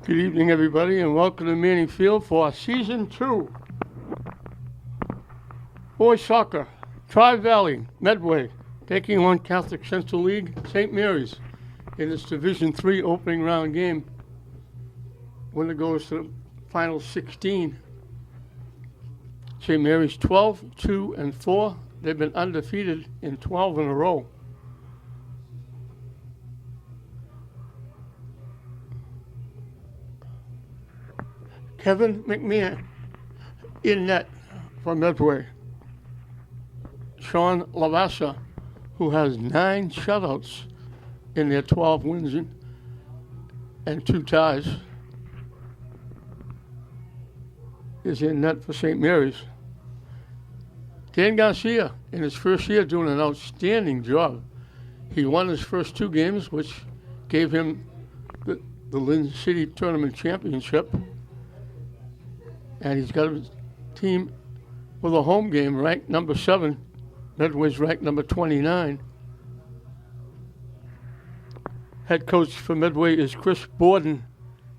Good evening, everybody, and welcome to Manning Field for Season 2. Boys Soccer, Tri-Valley, Medway, taking on Catholic Central League, St. Mary's, in its Division 3 opening round game. Winner goes to the final 16. St. Mary's 12, 2, and 4. They've been undefeated in 12 in a row. Kevin McMahon in net for Medway. Sean Lavassa, who has 9 shutouts in their 12 wins and 2 ties, is in net for St. Mary's. Dan Garcia, in his first year, doing an outstanding job. He won his first 2 games, which gave him the Lynn City Tournament Championship. And he's got a team with a home game ranked number 7. Medway's ranked number 29. Head coach for Medway is Chris Borden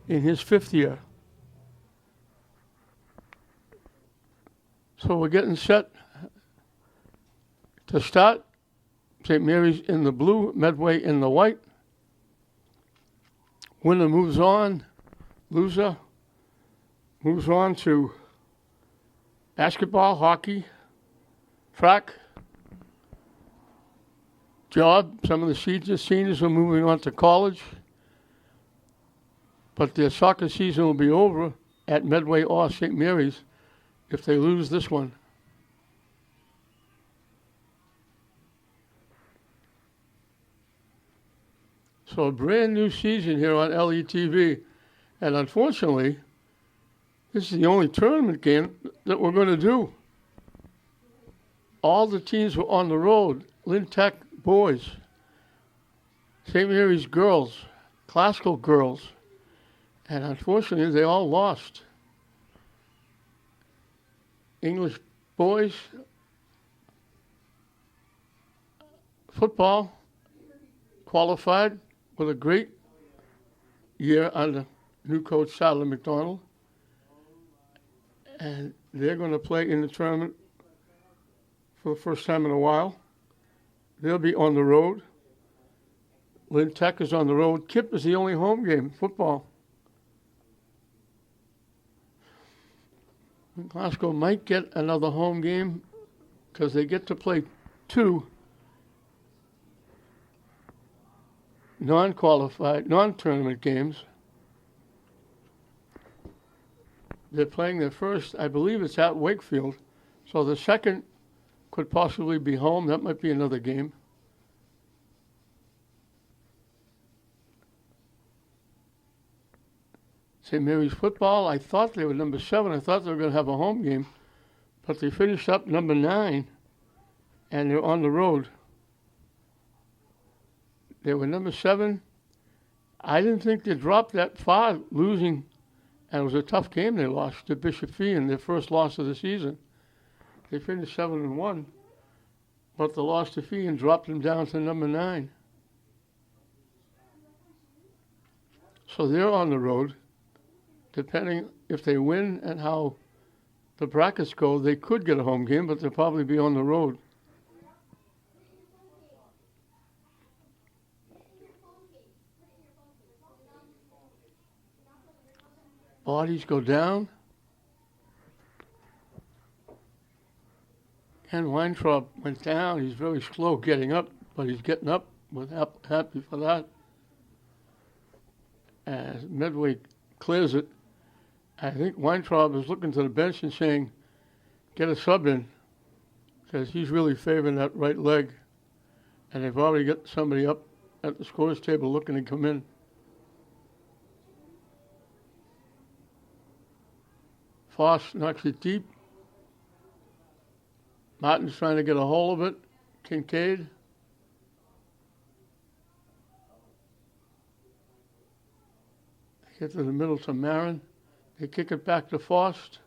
in his 5th year. So we're getting set to start. St. Mary's in the blue, Medway in the white. Winner moves on. Loser moves on to basketball, hockey, track, job. Some of the seniors are moving on to college. But their soccer season will be over at Medway or St. Mary's if they lose this one. So a brand new season here on LETV. And unfortunately, this is the only tournament game that we're going to do. All the teams were on the road. Lynn Tech boys, St. Mary's girls, classical girls. And unfortunately, they all lost. English boys, football, qualified with a great year under new coach Sadler McDonald. And they're going to play in the tournament for the first time in a while. They'll be on the road. Lynn Tech is on the road. KIPP is the only home game, football. Glasgow might get another home game because they get to play 2 non-qualified, non-tournament games. They're playing their first, I believe it's at Wakefield. So the second could possibly be home. That might be another game. St. Mary's football, I thought they were number 7. I thought they were going to have a home game. But they finished up number 9, and they're on the road. They were number 7. I didn't think they dropped that far, losing. And it was a tough game they lost to Bishop Fee in their first loss of the season. They finished 7-1, but the loss to Fee and dropped them down to number 9. So they're on the road. Depending if they win and how the brackets go, they could get a home game, but they'll probably be on the road. Bodies go down. Ken Weintraub went down. He's very slow getting up, but he's getting up. We're happy for that. As Medway clears it, I think Weintraub is looking to the bench and saying, get a sub in, because he's really favoring that right leg. And they've already got somebody up at the scores table looking to come in. Foss knocks it deep. Martin's trying to get a hold of it. Kincaid. Get to the middle to Marin. They kick it back to Faust.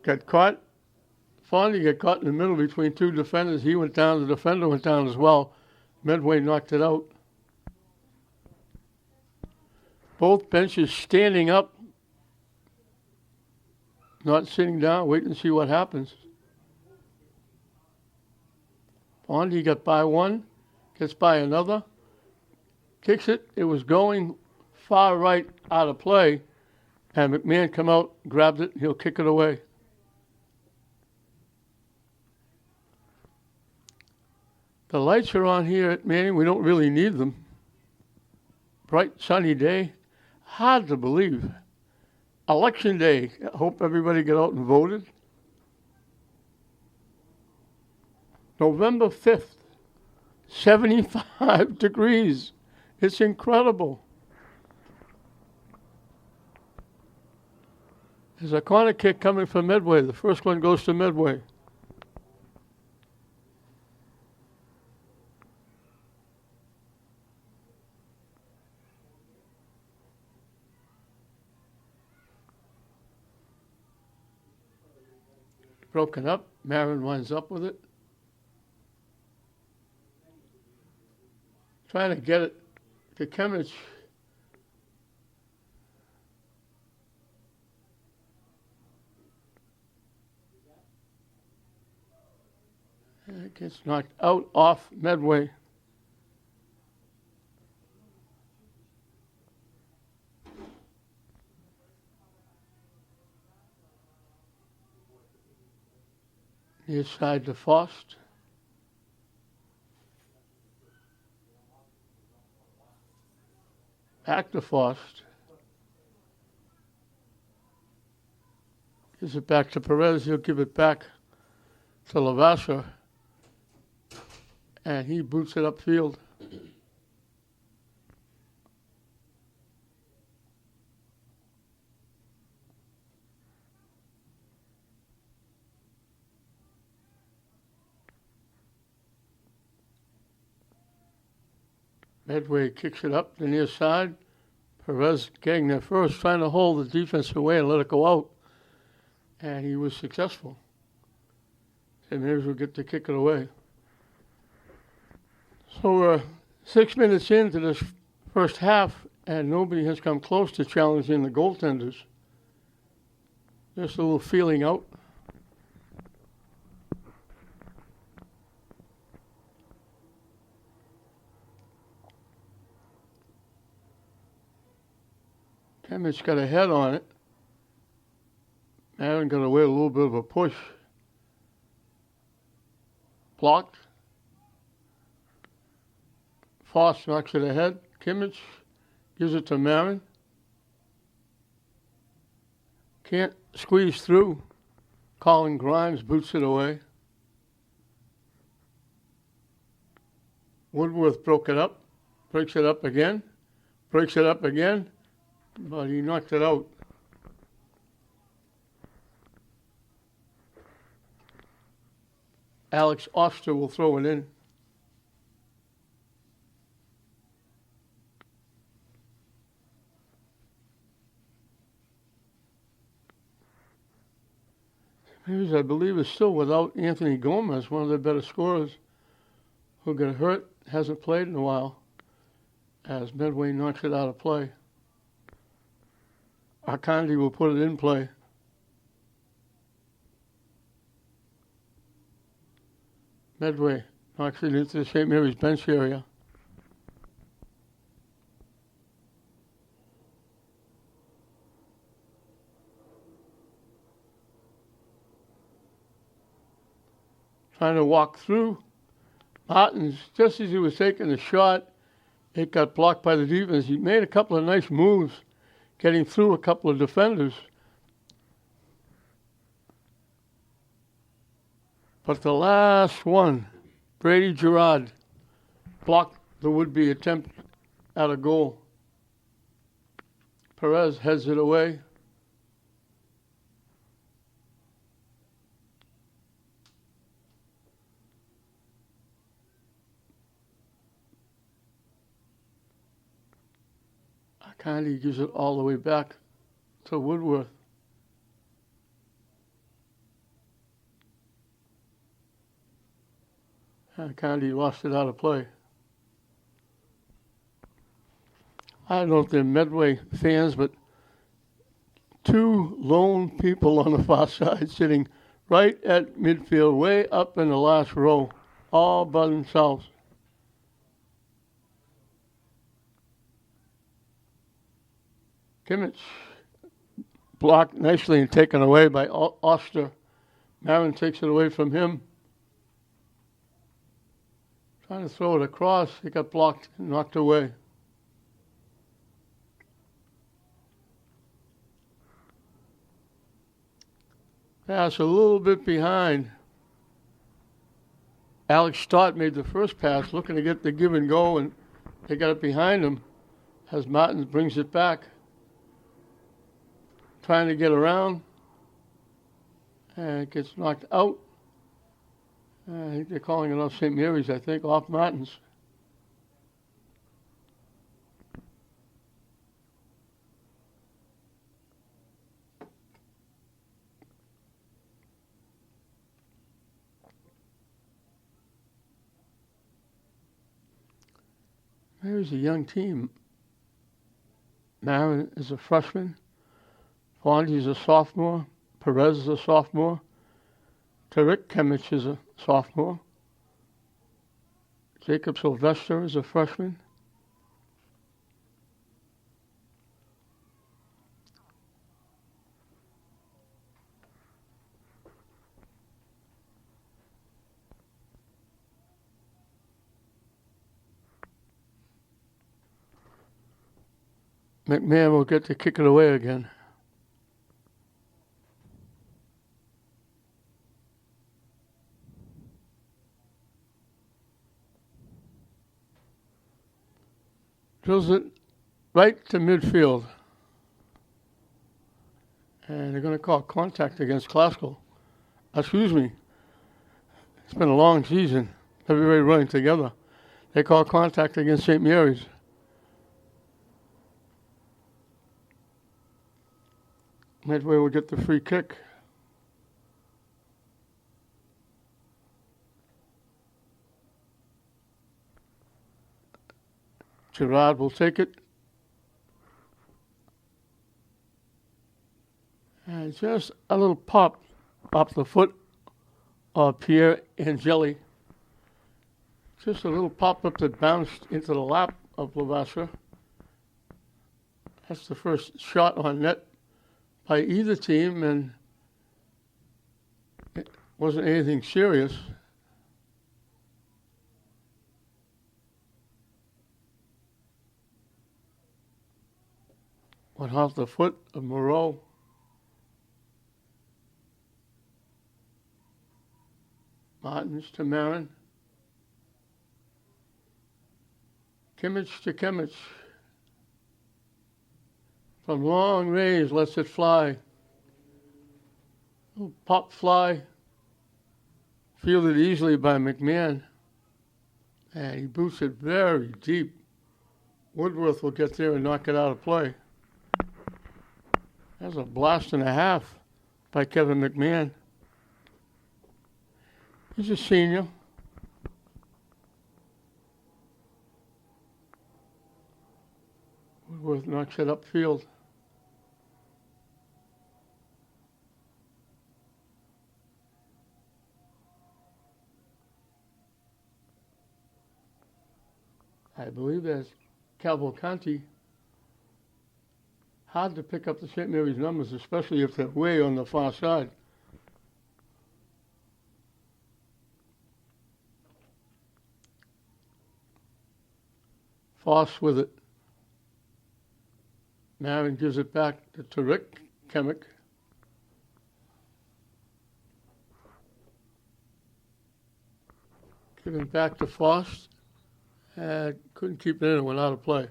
Got caught. Fondy got caught in the middle between two defenders. He went down. The defender went down as well. Medway knocked it out. Both benches standing up, not sitting down, waiting to see what happens. Fondy got by one, gets by another, kicks it. It was going far right out of play, and McMahon come out, grabbed it, and he'll kick it away. The lights are on here at Manning. We don't really need them. Bright, sunny day. Hard to believe. Election day. I hope everybody got out and voted. November 5th, 75 degrees. It's incredible. There's a corner kick coming from Medway. The first one goes to Medway. Broken up. Marin winds up with it. Trying to get it to Kimmich. And it gets knocked out off Medway. Near side to Faust. Back to Faust. Gives it back to Perez. He'll give it back to Lavasser. And he boots it upfield. Medway kicks it up the near side. Perez getting there first, trying to hold the defense away and let it go out. And he was successful. And Mears will get to kick it away. So we're 6 minutes into this first half, and nobody has come close to challenging the goaltenders. Just a little feeling out. Kimmich got a head on it. Marin got away a little bit of a push. Blocked. Foss knocks it ahead. Kimmich gives it to Marin. Can't squeeze through. Colin Grimes boots it away. Woodworth broke it up. Breaks it up again. Breaks it up again. But he knocked it out. Alex Oster will throw it in. Hughes, I believe, is still without Anthony Gomez, one of their better scorers, who got hurt, hasn't played in a while, as Medway knocks it out of play. Arcandi will put it in play. Medway knocks it into the St. Mary's bench area. Trying to walk through. Martins, just as he was taking the shot, it got blocked by the defense. He made a couple of nice moves, getting through a couple of defenders. But the last one, Brady Gerard, blocked the would-be attempt at a goal. Perez heads it away. Arcandi gives it all the way back to Woodworth. County lost it out of play. I don't know if they're Medway fans, but two lone people on the far side sitting right at midfield, way up in the last row, all by themselves. Kimmich blocked nicely and taken away by Oster. Marin takes it away from him. Trying to throw it across, it got blocked and knocked away. Pass a little bit behind. Alex Stott made the first pass, looking to get the give and go, and they got it behind him as Martins brings it back. Trying to get around, and it gets knocked out. I think they're calling it off St. Mary's, off Martins. There's a young team. Marin is a freshman. Fondy's a sophomore. Perez is a sophomore. Tarek Kimmich is a sophomore. Jacob Sylvester is a freshman. McMahon will get to kick it away again. Drills it right to midfield. And they're going to call contact against Classical. Excuse me. It's been a long season. Everybody running together. They call contact against St. Mary's. Medway will get the free kick. Gerard will take it. And just a little pop off the foot of Pierre Angeli. Just a little pop up that bounced into the lap of Lavasser. That's the first shot on net by either team, and it wasn't anything serious. Went off the foot of Moreau. Martins to Marin. Kimmich to Kimmich. From long range, lets it fly. Little pop fly. Fielded easily by McMahon. And he boots it very deep. Woodworth will get there and knock it out of play. That's a blast and a half by Kevin McMahon. He's a senior. Woodworth knocks it upfield. I believe that's Cavalcanti. Hard to pick up the St. Mary's numbers, especially if they're way on the far side. Foss with it. Marin gives it back to Tarek Kemick. Give it back to Foss. Couldn't keep it in and went out of play.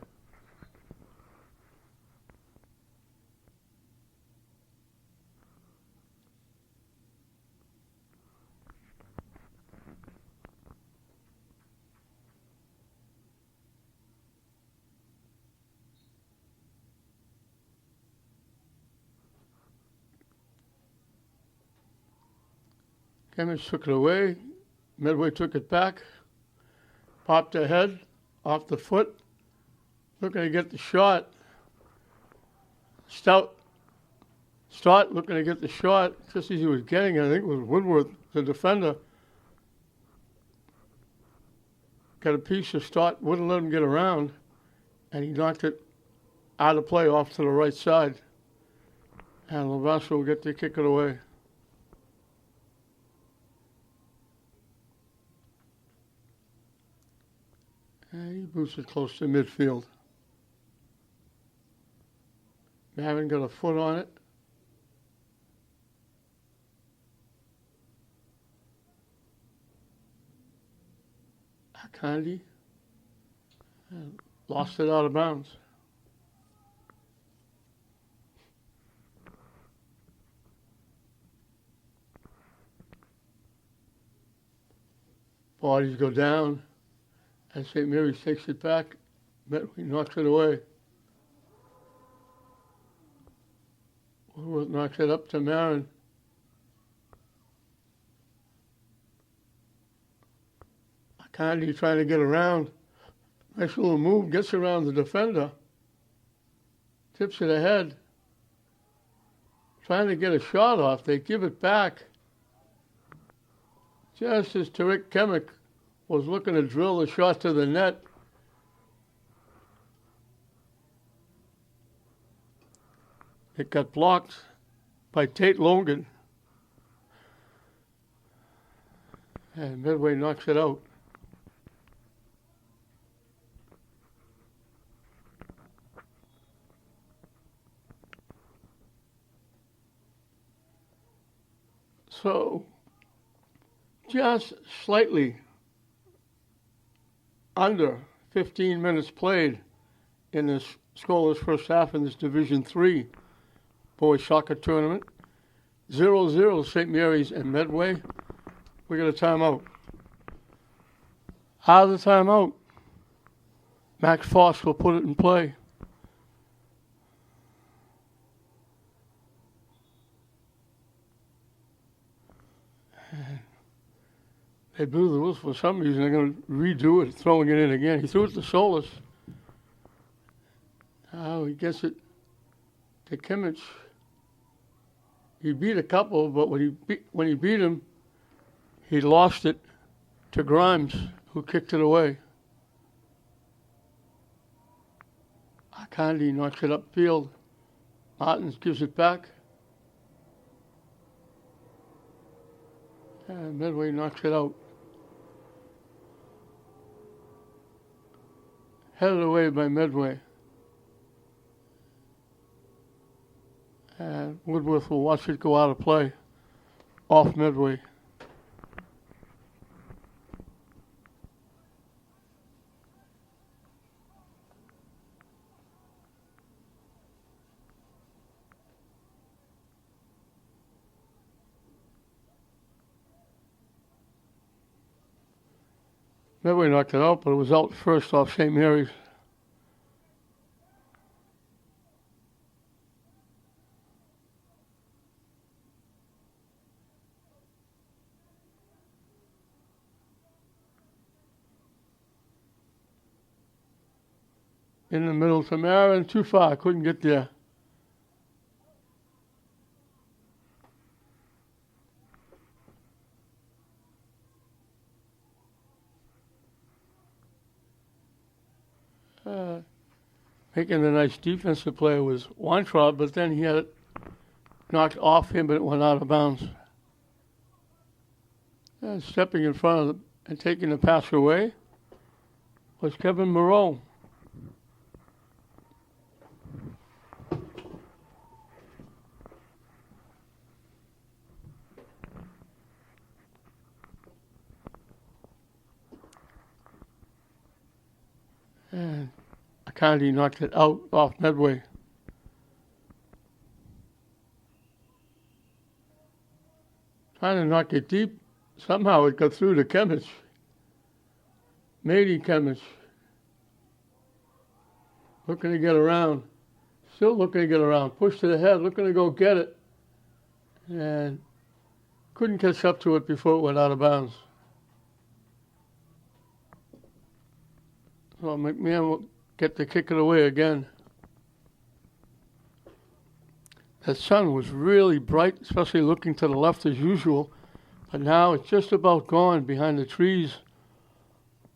Kimmich took it away, Medway took it back, popped ahead off the foot, looking to get the shot. Stout looking to get the shot. Just as he was getting it, I think it was Woodworth, the defender, got a piece of Stott, wouldn't let him get around, and he knocked it out of play off to the right side. And Levasseur will get to kick it away. And he boots it close to midfield. Marin got a foot on it. Akandi lost it out of bounds. Bodies go down, and St. Mary's takes it back. Medway knocks it away. Woodworth knocks it up to Marin. Akandi trying to get around. Nice little move, gets around the defender. Tips it ahead. Trying to get a shot off. They give it back. Just as Tariq Kemick was looking to drill the shot to the net, it got blocked by Tate Logan. And Medway knocks it out. So, just slightly under 15 minutes played in this scoreless first half in this Division III boys soccer tournament. 0-0 St. Mary's and Medway. We got a timeout. Out of the timeout, Max Foss will put it in play. They blew the whistle for some reason. They're going to redo it, throwing it in again. He threw it to Solis. Oh, he gets it to Kimmich. He beat a couple, but when he beat him, he lost it to Grimes, who kicked it away. Akandi knocks it upfield. Martins gives it back. And Medway knocks it out. Headed away by Medway. And Woodworth will watch it go out of play off Medway. Medway knocked it out, but it was out first off St. Mary's. In the middle to Marin, too far, couldn't get there. Making the nice defensive play was Weintraub, but then he had it knocked off him, but it went out of bounds. And stepping in front of them and taking the pass away was Kevin Moreau. And Akandi knocked it out off Medway. Trying to knock it deep. Somehow it got through to Kimmich. Mady Kimmich. Looking to get around. Still looking to get around. Pushed to the head, looking to go get it. And couldn't catch up to it before it went out of bounds. So McMahon will get to kick it away again. The sun was really bright, especially looking to the left as usual. But now it's just about gone behind the trees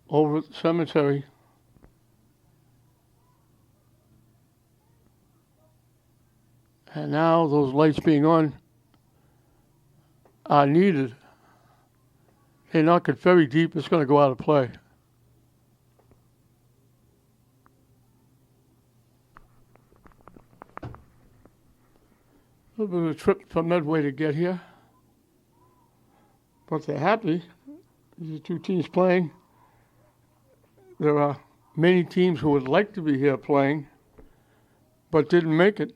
over at the cemetery. And now those lights being on are needed. They knock it very deep, it's going to go out of play. A little bit of a trip for Medway to get here. But they're happy. These are two teams playing. There are many teams who would like to be here playing, but didn't make it.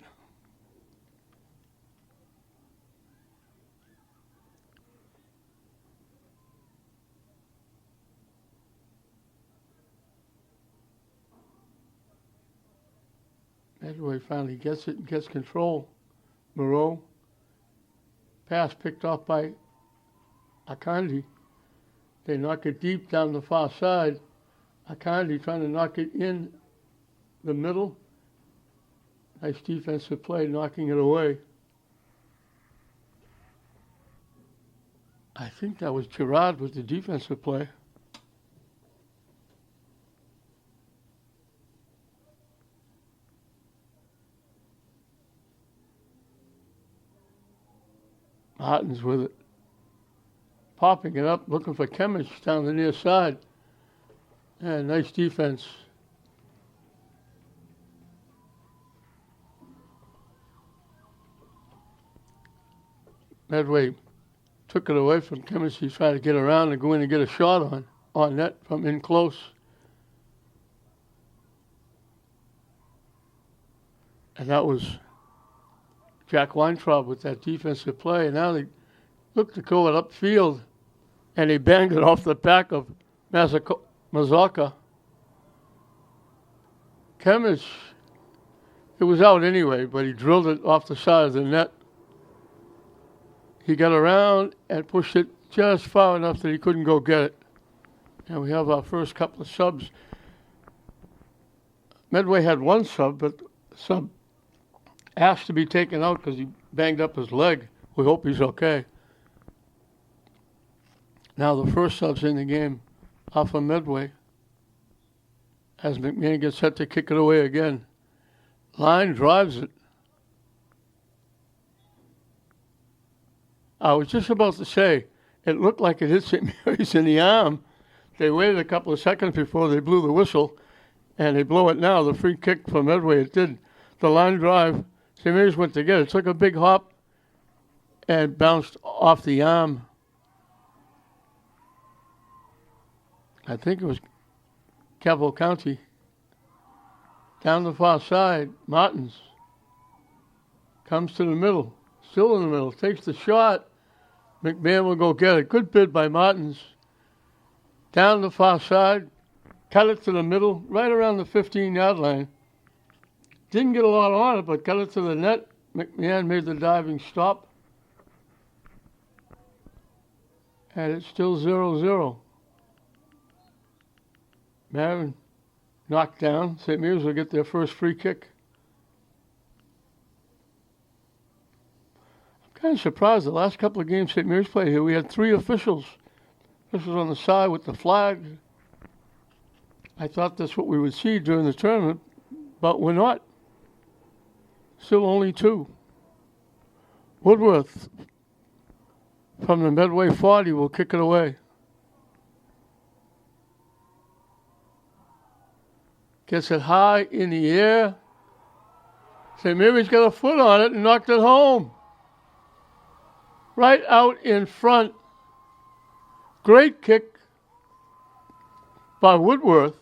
Medway finally gets it and gets control. Moreau. Pass picked off by Akandi. They knock it deep down the far side. Akandi trying to knock it in the middle. Nice defensive play, knocking it away. I think that was Gerard with the defensive play. Martin's with it. Popping it up, looking for Kimmich down the near side. And nice defense. Medway took it away from Kimmich. He tried to get around and go in and get a shot on net from in close. And that was Jack Weintraub with that defensive play. And now they look to go it upfield, and he banged it off the back of Mazaka. Kimmich, it was out anyway, but he drilled it off the side of the net. He got around and pushed it just far enough that he couldn't go get it. And we have our first couple of subs. Medway had one sub, but the sub asked to be taken out because he banged up his leg. We hope he's okay. Now the first subs in the game are from Medway as McMahon gets set to kick it away again. Line drives it. I was just about to say, it looked like it hit St. Mary's in the arm. They waited a couple of seconds before they blew the whistle, and they blow it now. The free kick from Medway, it did. The line drive, St. Mary's went to get it. Took a big hop and bounced off the arm. I think it was Cavalcanti. Down the far side, Martins comes to the middle, still in the middle, takes the shot. McMahon will go get it. Good bid by Martins. Down the far side, cut it to the middle, right around the 15-yard line. Didn't get a lot on it, but cut it to the net. McMahon made the diving stop. And it's still 0-0. Marin knocked down. St. Mary's will get their first free kick. I'm kind of surprised. The last couple of games St. Mary's played here, we had 3 officials. This was on the side with the flag. I thought that's what we would see during the tournament, but we're not. Still only 2. Woodworth from the Medway 40 will kick it away. Gets it high in the air. St. Mary's got a foot on it and knocked it home. Right out in front. Great kick by Woodworth.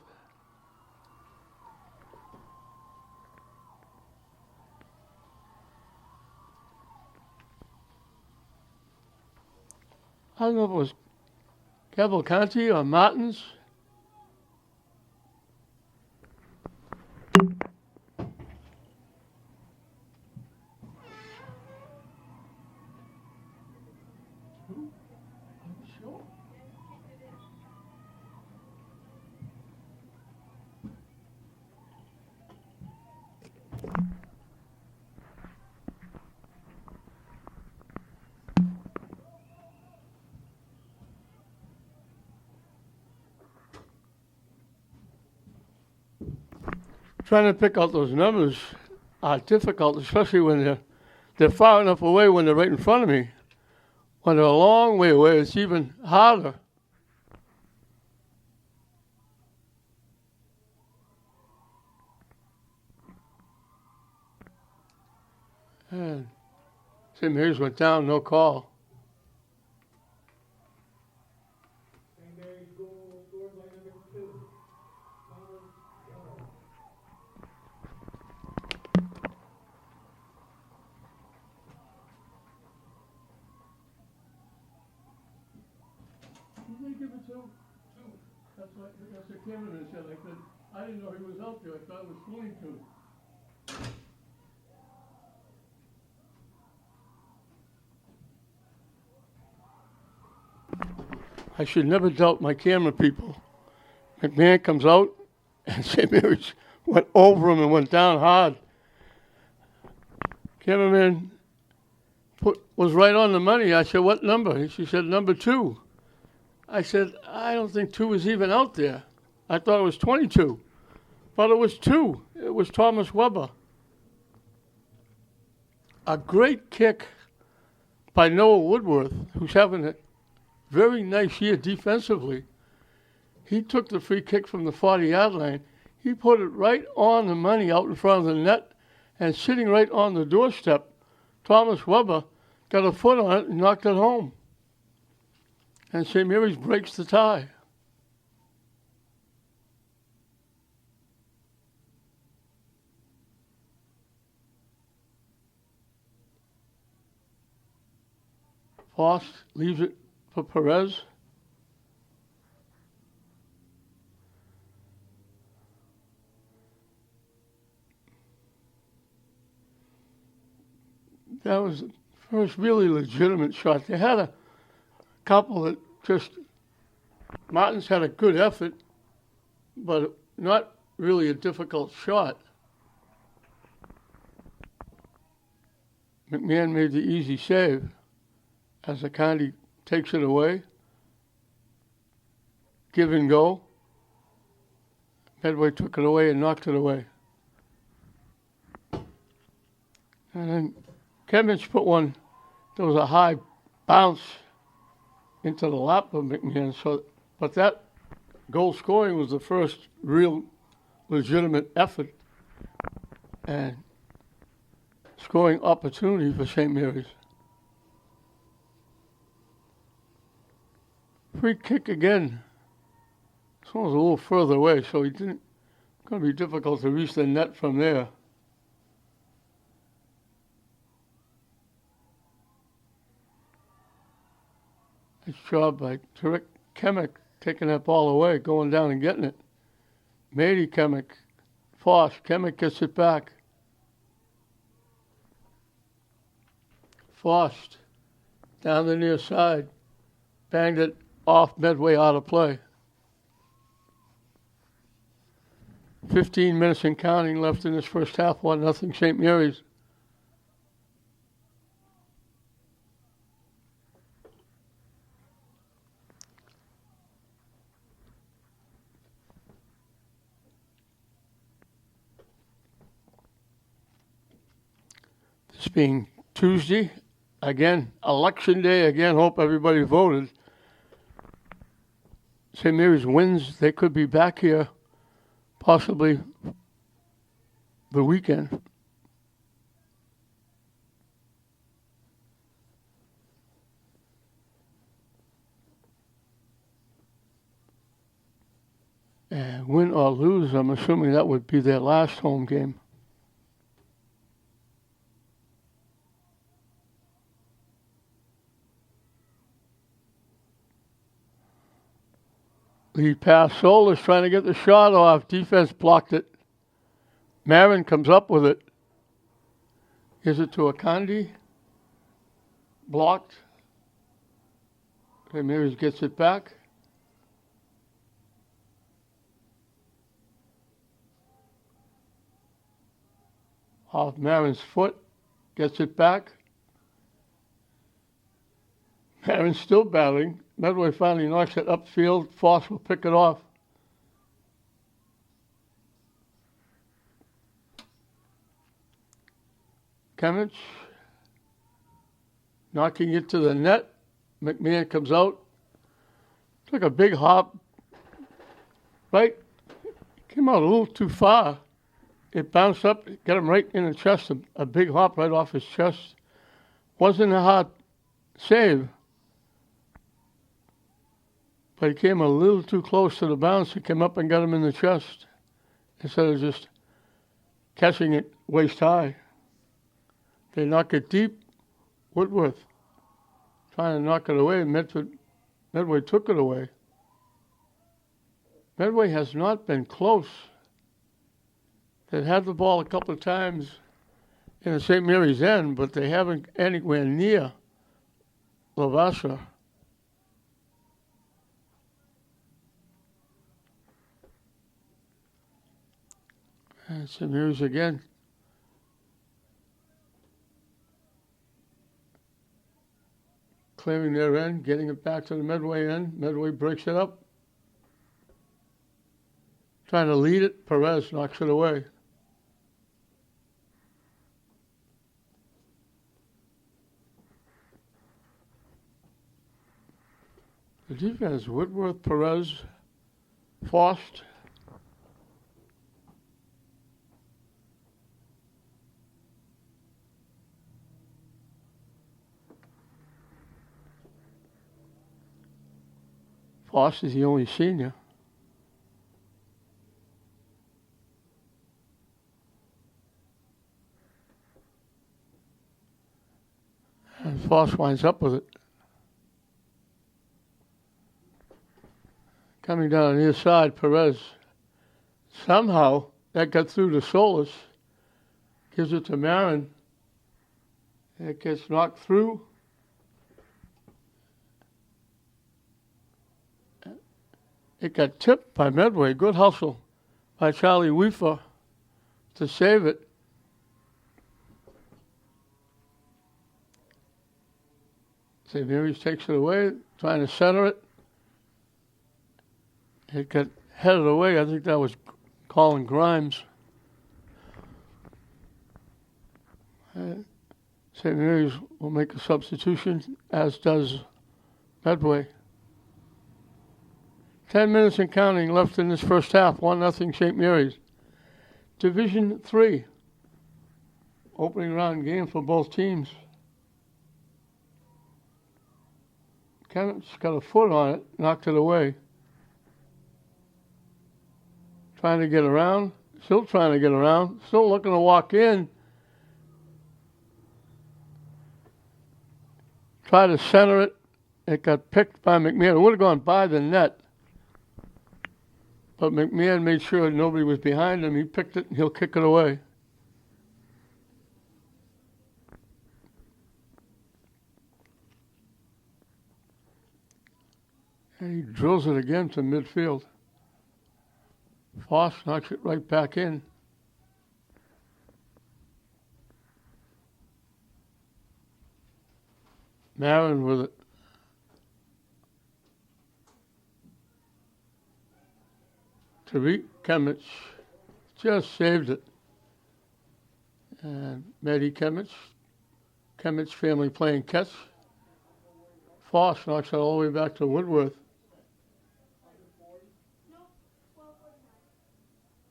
I don't know if it was Cavalcanti or Martins. trying to pick out those numbers are difficult, especially when they're far enough away when they're right in front of me. When they're a long way away, it's even harder. And St. Mary's went down, no call. St. Mary's goal scored by number 2. Did they give it to? 2. That's the cameraman said. I said, I didn't know he was out there. I thought it was 22. I should never doubt my camera people. McMahon comes out, and St. Mary's went over him and went down hard. Cameraman was right on the money. I said, what number? She said, number 2. I said, I don't think 2 is even out there. I thought it was 22. But it was 2. It was Thomas Weber. A great kick by Noah Woodworth, who's having a very nice year defensively. He took the free kick from the 40-yard line. He put it right on the money out in front of the net, and sitting right on the doorstep, Thomas Weber got a foot on it and knocked it home. And St. Mary's breaks the tie. Foss leaves it for Perez. That was the first really legitimate shot. They had a couple that just, Martins had a good effort, but not really a difficult shot. McMahon made the easy save as Akandi takes it away. Give and go. Medway took it away and knocked it away. And then Kevich put one, there was a high bounce into the lap of McMahon. But that goal scoring was the first real legitimate effort and scoring opportunity for St. Mary's. Free kick again. This one was a little further away, so it's going to be difficult to reach the net from there. Nice job by Tarek Kemek taking that ball away, going down and getting it. Mady Kemek, Foss, Kemek gets it back. Foss down the near side, banged it off Medway out of play. 15 minutes and counting left in this first half, 1-0 St. Mary's. This being Tuesday, again, election day, again, hope everybody voted. St. Mary's wins, they could be back here possibly the weekend. And win or lose, I'm assuming that would be their last home game. Lead pass, Solis trying to get the shot off. Defense blocked it. Marin comes up with it. Gives it to Akandi. Blocked. Ramirez gets it back. Off Marin's foot. Gets it back. Marin's still battling. Medway finally knocks it upfield. Foss will pick it off. Kemich knocking it to the net. McMahon comes out, took a big hop, right? Came out a little too far. It bounced up, got him right in the chest, a big hop right off his chest. Wasn't a hard save, but he came a little too close to the bounce. He came up and got him in the chest instead of just catching it waist high. They knock it deep. Woodworth trying to knock it away. Medway took it away. Medway has not been close. They've had the ball a couple of times in the St. Mary's end, but they haven't anywhere near Lavasha. And St. Mary's again. Clearing their end, getting it back to the Medway end. Medway breaks it up. Trying to lead it. Perez knocks it away. The defense, Whitworth, Perez, Faust. Faust is the only senior. And Faust winds up with it. Coming down the near side, Perez. Somehow, that got through to Solis. Gives it to Marin. It gets knocked through. It got tipped by Medway. Good hustle by Charlie Weefer to save it. St. Mary's takes it away, trying to center it. It got headed away. I think that was Colin Grimes. St. Mary's will make a substitution, as does Medway. 10 minutes and counting left in this first half. 1-0 St. Mary's. Division 3. Opening round game for both teams. Kennett's got a foot on it, knocked it away. Trying to get around, still trying to get around, still looking to walk in. Try to center it. It got picked by McMahon. It would have gone by the net. But McMahon made sure nobody was behind him. He picked it and he'll kick it away. And he drills it again to midfield. Foss knocks it right back in. Marin with it. Tariq Kemich just saved it. And Mehdi Kemich family playing catch. Foss knocks it all the way back to Woodworth.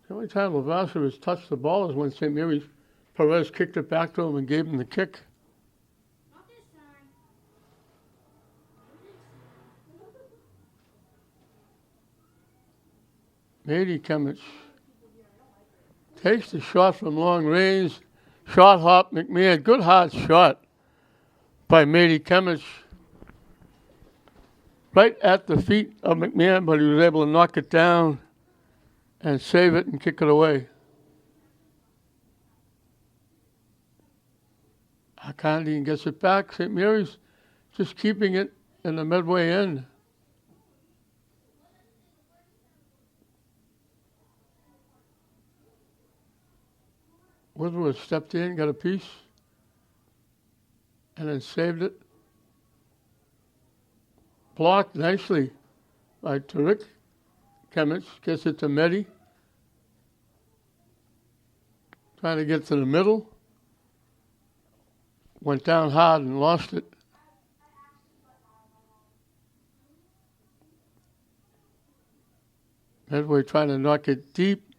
The only time Lavasser has touched the ball is when St. Mary's Perez kicked it back to him and gave him the kick. Not this time. Mehdi Kemich takes the shot from long range. Shot hop McMahon. Good hard shot by Mehdi Kemich. Right at the feet of McMahon, but he was able to knock it down and save it and kick it away. Akandi gets it back. St. Mary's just keeping it in the Medway end. Woodward stepped in, got a piece, and then saved it. Blocked nicely by Tariq Kemich. Gets it to Mehdi. Trying to get to the middle. went down hard and lost it. Medway trying to knock it deep.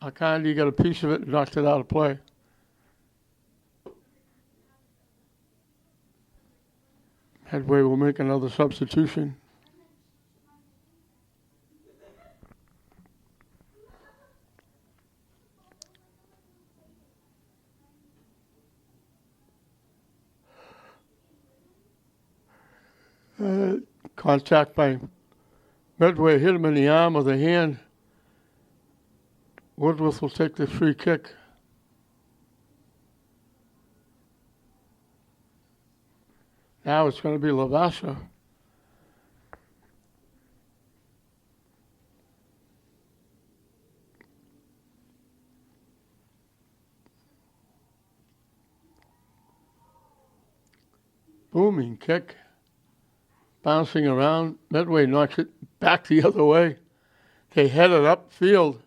Akandi got a piece of it and knocked it out of play. Medway will make another substitution. Contact by Medway, hit him in the arm or the hand. Woodworth will take the free kick. Now it's going to be Lavassa. Booming kick. Bouncing around. Medway knocks it back the other way. They head it upfield.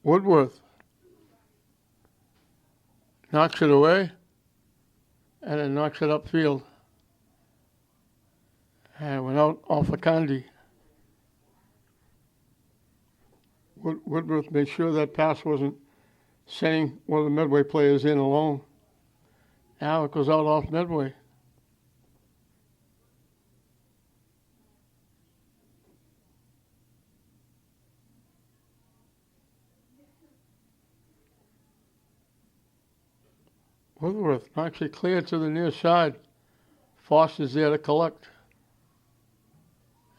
Woodworth knocks it away and then knocks it upfield. And went out off a Kandi. Woodworth made sure that pass wasn't sending one of the Medway players in alone. Now it goes out off Medway. Woodworth knocks it clear to the near side. Foster's there to collect.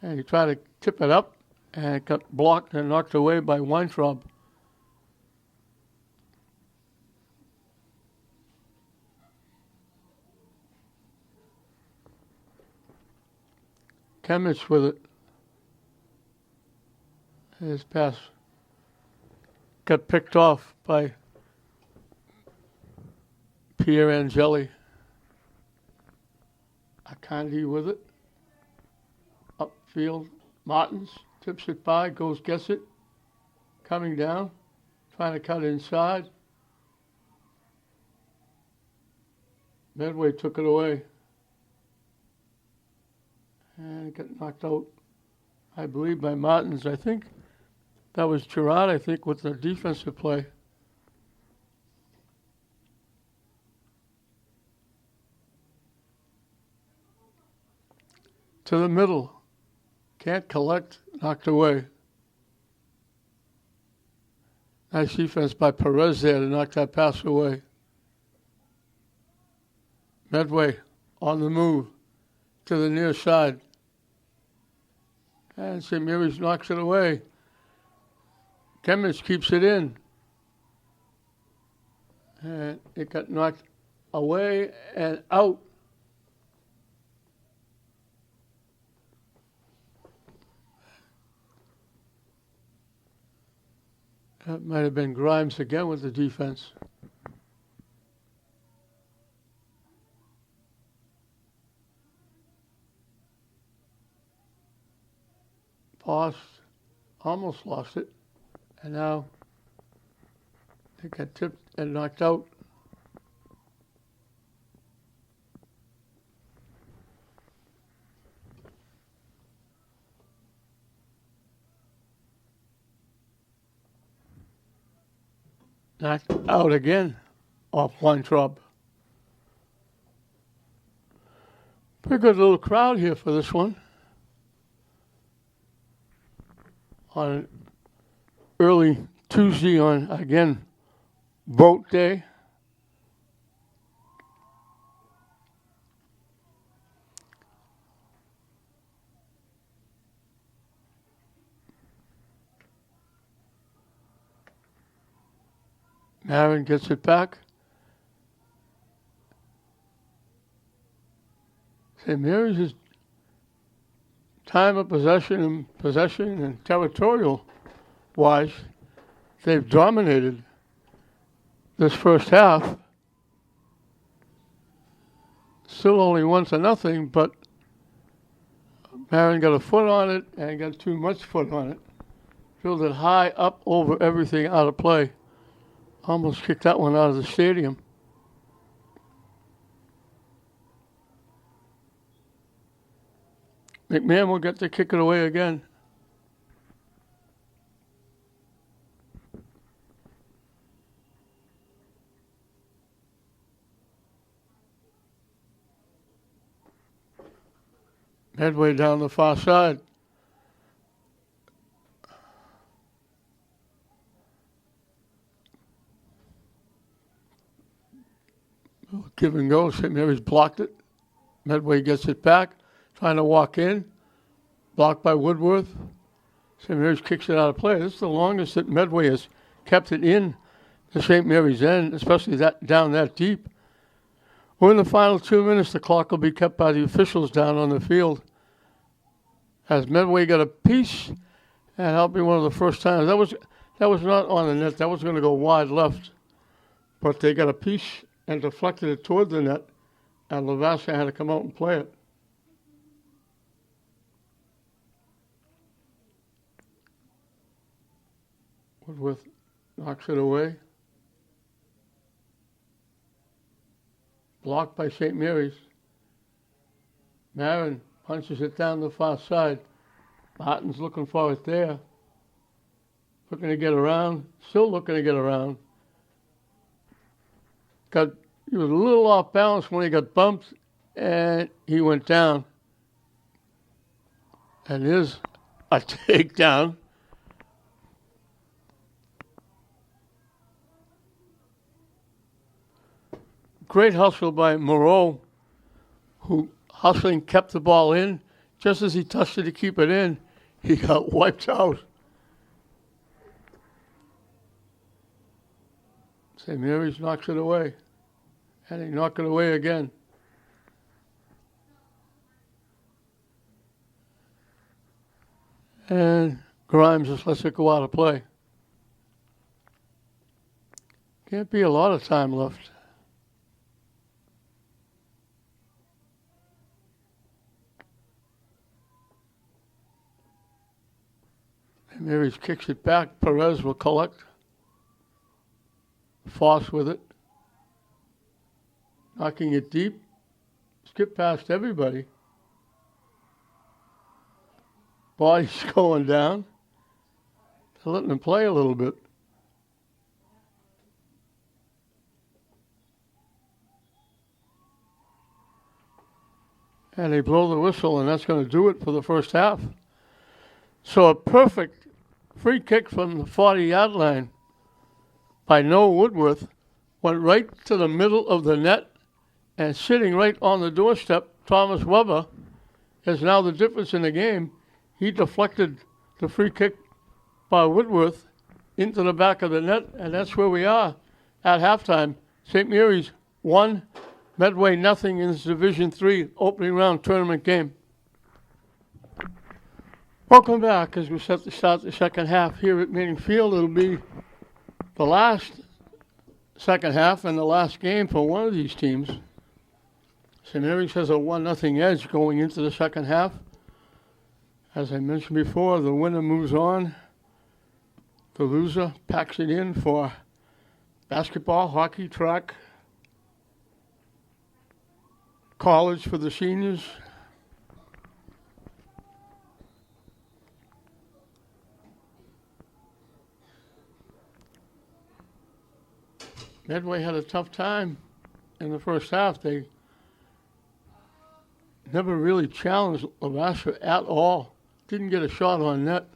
And he tried to tip it up, and it got blocked and knocked away by Weintraub. Kemich with it. His pass got picked off by Pierre Angeli. Akandi with it. Upfield. Martins tips it by, gets it. Coming down. Trying to cut inside. Medway took it away. And it got knocked out, I believe, by Martins. I think that was Gerard, with the defensive play. To the middle. Can't collect. Knocked away. Nice defense by Perez there to knock that pass away. Medway on the move to the near side. And St. Mary's knocks it away. Kemich keeps it in. And it got knocked away and out. That might have been Grimes again with the defense. Paused, almost lost it, and now it got tipped and knocked out. Knocked out again off Weintraub. Pretty good little crowd here for this one. On early Tuesday on, again, vote day. Marin gets it back. St. Mary's is time of possession and territorial-wise, they've dominated this first half. Still only 1-0, but Marin got a foot on it and got too much foot on it. Filled it high up over everything out of play. Almost kicked that one out of the stadium. McMahon will get to kick it away again. Medway down the far side. Give and go. St. Mary's blocked it. Medway gets it back, trying to walk in. Blocked by Woodworth. St. Mary's kicks it out of play. This is the longest that Medway has kept it in the St. Mary's end, especially that down that deep. We're in the final 2 minutes. The clock will be kept by the officials down on the field. As Medway got a piece, and that'll be one of the first times. That was not on the net. That was going to go wide left. But they got a piece and deflected it toward the net, and Lavassa had to come out and play it. Woodworth knocks it away. Blocked by St. Mary's. Marin punches it down the far side. Martin's looking for it there. Looking to get around. Still looking to get around. He was a little off balance when he got bumped, and he went down. And here's a takedown. Great hustle by Moreau, who hustling kept the ball in. Just as he touched it to keep it in, he got wiped out. St. Mary's knocks it away. And he knocked it away again. And Grimes just lets it go out of play. Can't be a lot of time left. And Mary's kicks it back. Perez will collect. Foss with it. Knocking it deep. Skip past everybody. Body's going down. They're letting him play a little bit. And they blow the whistle, and that's going to do it for the first half. So a perfect free kick from the 40-yard line by Noah Woodworth went right to the middle of the net, and sitting right on the doorstep, Thomas Weber is now the difference in the game. He deflected the free kick by Woodworth into the back of the net, and that's where we are at halftime. St. Mary's 1, Medway nothing in this Division III opening round tournament game. Welcome back as we set to start the second half here at Manning Field. It'll be the last second half and the last game for one of these teams. St. Mary's has a 1-0 edge going into the second half. As I mentioned before, the winner moves on. The loser packs it in for basketball, hockey, track, college for the seniors. Medway had a tough time in the first half. They never really challenged Lavassa at all. Didn't get a shot on net.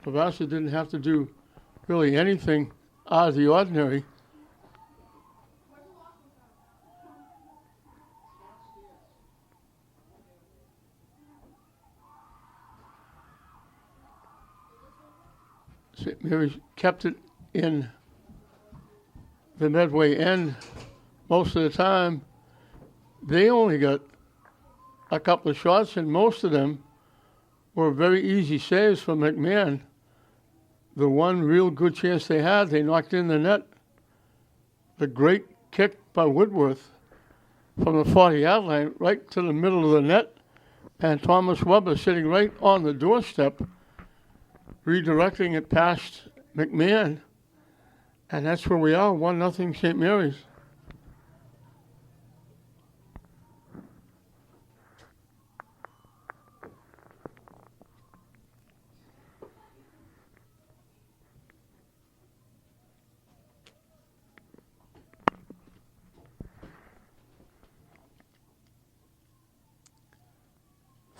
Lavassa didn't have to do really anything out of the ordinary. St. Mary's kept it in the Medway end most of the time. They only got a couple of shots, and most of them were very easy saves from McMahon. The one real good chance they had, they knocked in the net. The great kick by Woodworth from the 40-yard line right to the middle of the net, and Thomas Weber sitting right on the doorstep, redirecting it past McMahon. And that's where we are, 1-0 St. Mary's.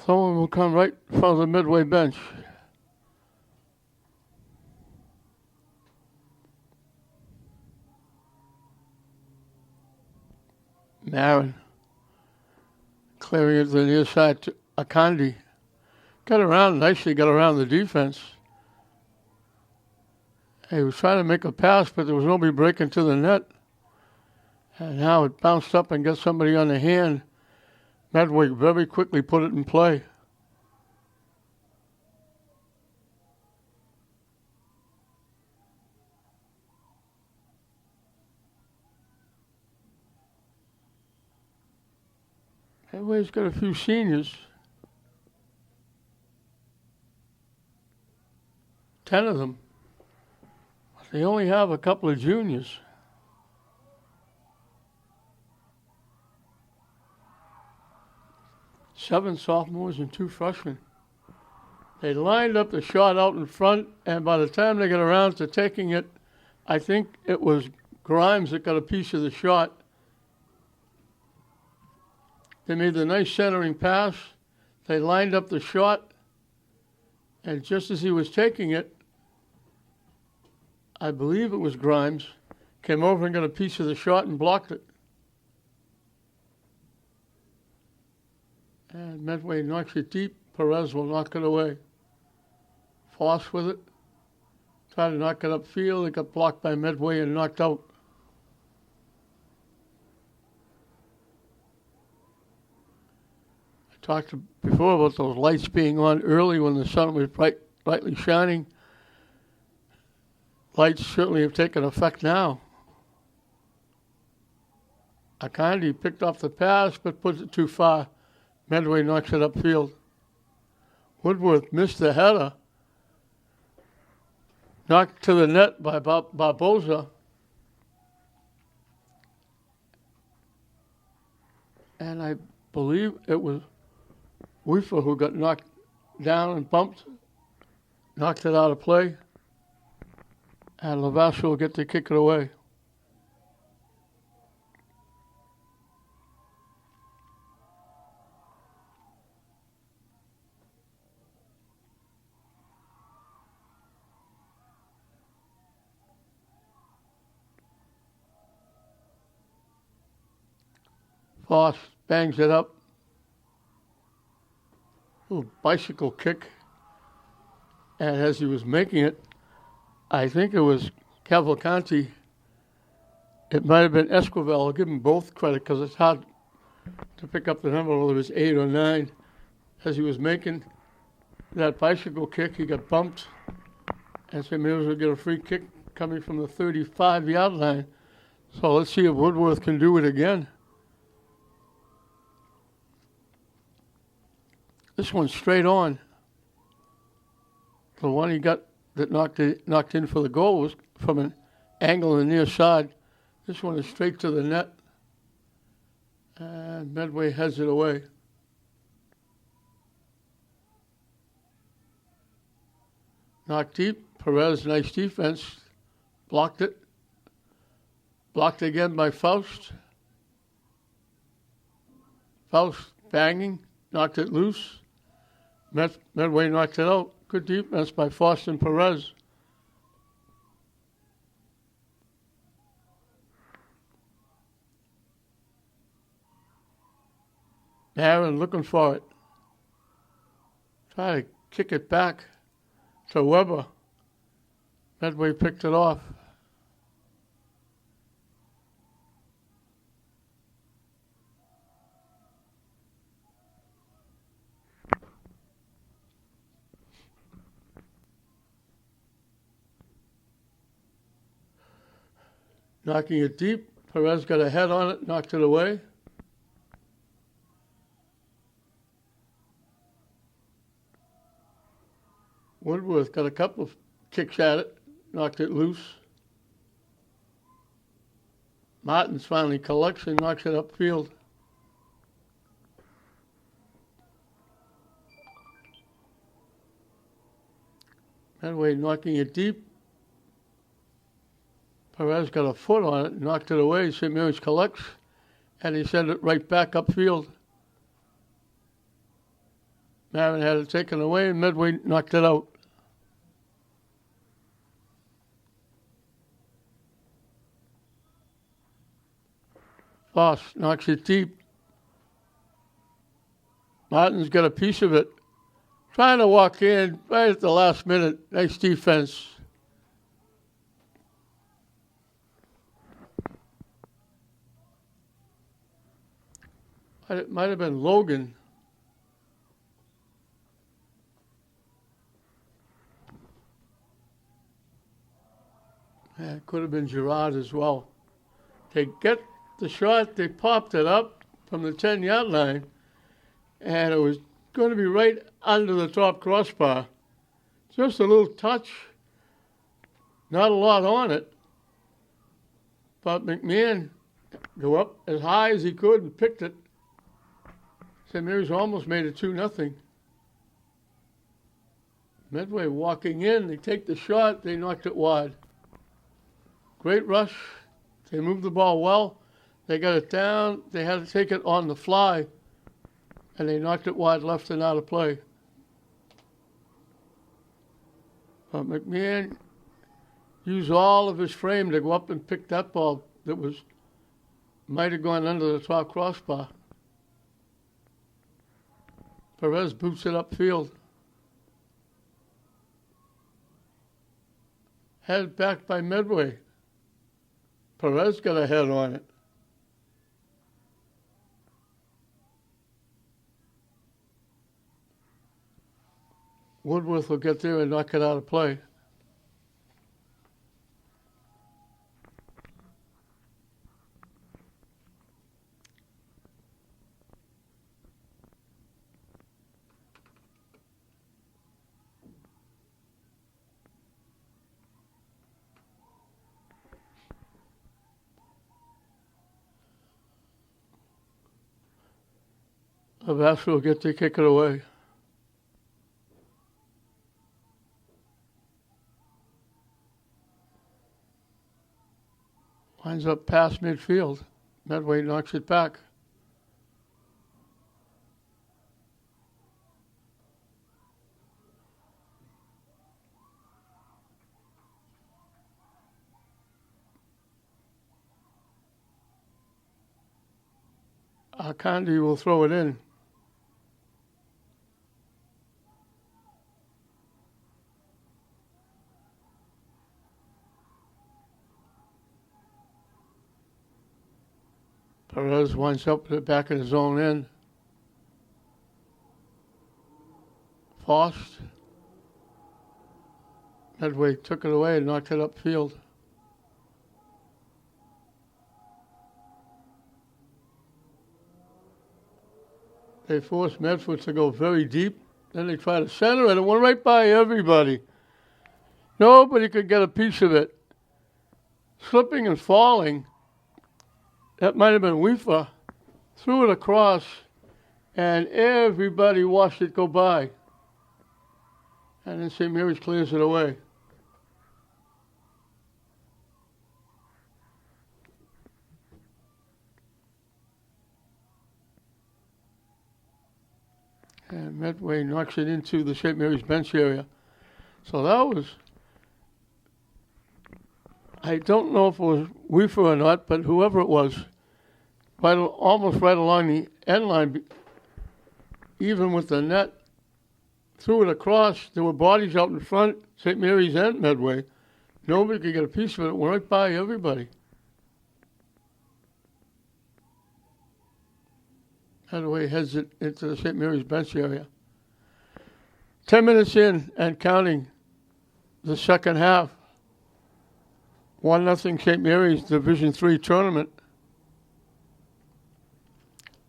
Someone will come right in front of the Medway bench. Marin clearing it to the near side to Akandi. Got around nicely, got around the defense. He was trying to make a pass, but there was nobody breaking to the net. And now it bounced up and got somebody on the hand. Medway very quickly put it in play. Medway's got a few seniors. 10 of them. They only have a couple of juniors. Seven sophomores and 2 freshmen. They lined up the shot out in front, and by the time they got around to taking it, I think it was Grimes that got a piece of the shot. They made the nice centering pass. They lined up the shot, and just as he was taking it, I believe it was Grimes, came over and got a piece of the shot and blocked it. And Medway knocks it deep. Perez will knock it away. Foss with it. Tried to knock it upfield. It got blocked by Medway and knocked out. I talked before about those lights being on early when the sun was brightly shining. Lights certainly have taken effect now. Akandi picked off the pass but puts it too far. Medway knocks it upfield. Woodworth missed the header. Knocked to the net by Barboza. And I believe it was Weaver who got knocked down and bumped. Knocked it out of play. And Lavasse will get to kick it away. Foss bangs it up. Little bicycle kick. And as he was making it, I think it was Cavalcanti. It might have been Esquivel. I'll give them both credit because it's hard to pick up the number, whether it was 8 or 9. As he was making that bicycle kick, he got bumped. And so maybe we'll get a free kick coming from the 35-yard line. So let's see if Woodworth can do it again. This one's straight on. The one he got that knocked in for the goal was from an angle on the near side. This one is straight to the net. And Medway heads it away. Knocked deep. Perez, nice defense. Blocked it. Blocked again by Faust. Faust banging. Knocked it loose. Medway knocked it out. Good defense by Faust and Perez. Aaron looking for it. Try to kick it back to Weber. Medway picked it off. Knocking it deep. Perez got a head on it, knocked it away. Woodworth got a couple of kicks at it, knocked it loose. Martins finally collects and knocks it upfield. Medway knocking it deep. Perez got a foot on it, knocked it away. St. Mary's collects, and he sent it right back upfield. Marin had it taken away, and Medway knocked it out. Foss knocks it deep. Martin's got a piece of it. Trying to walk in right at the last minute. Nice defense. It might have been Logan. Yeah, it could have been Gerard as well. They get the shot, they popped it up from the 10-yard line, and it was going to be right under the top crossbar. Just a little touch, not a lot on it. But McMahon go up as high as he could and picked it. St. Mary's almost made it 2-0. Medway walking in, they take the shot, they knocked it wide. Great rush. They moved the ball well. They got it down. They had to take it on the fly, and they knocked it wide left and out of play. But McMahon used all of his frame to go up and pick that ball that might have gone under the top crossbar. Perez boots it upfield. Headed back by Medway. Perez got a head on it. Woodworth will get there and knock it out of play. Avasco will get to kick it away. Winds up past midfield. Medway knocks it back. Akandi will throw it in. Perez winds up at the back of his own end. Faust. Medway took it away and knocked it upfield. They forced Medford to go very deep. Then they tried to center it. It went right by everybody. Nobody could get a piece of it. Slipping and falling. That might have been Weaver. Threw it across, and everybody watched it go by. And then St. Mary's clears it away. And Medway knocks it into the St. Mary's bench area. So that was, I don't know if it was Weaver or not, but whoever it was, almost right along the end line, even with the net, threw it across. There were bodies out in front, St. Mary's and Medway. Nobody could get a piece of it. It went right by everybody. Medway heads it into the St. Mary's bench area. 10 minutes in and counting the second half. 1-0 St. Mary's Division III tournament.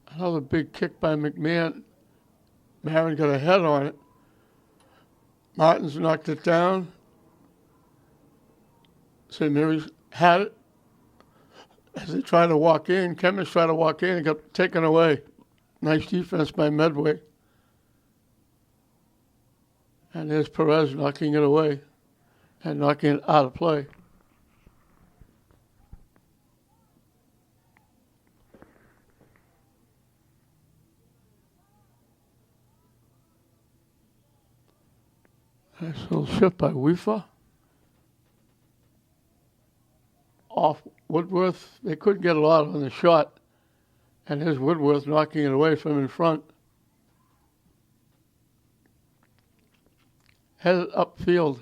Another big kick by McMahon. Marin got a head on it. Martins knocked it down. St. Mary's had it. As they tried to walk in, Chemist tried to walk in and got taken away. Nice defense by Medway. And there's Perez knocking it away and knocking it out of play. Nice little shift by Weaver. Off Woodworth. They couldn't get a lot on the shot. And here's Woodworth knocking it away from in front. Headed upfield.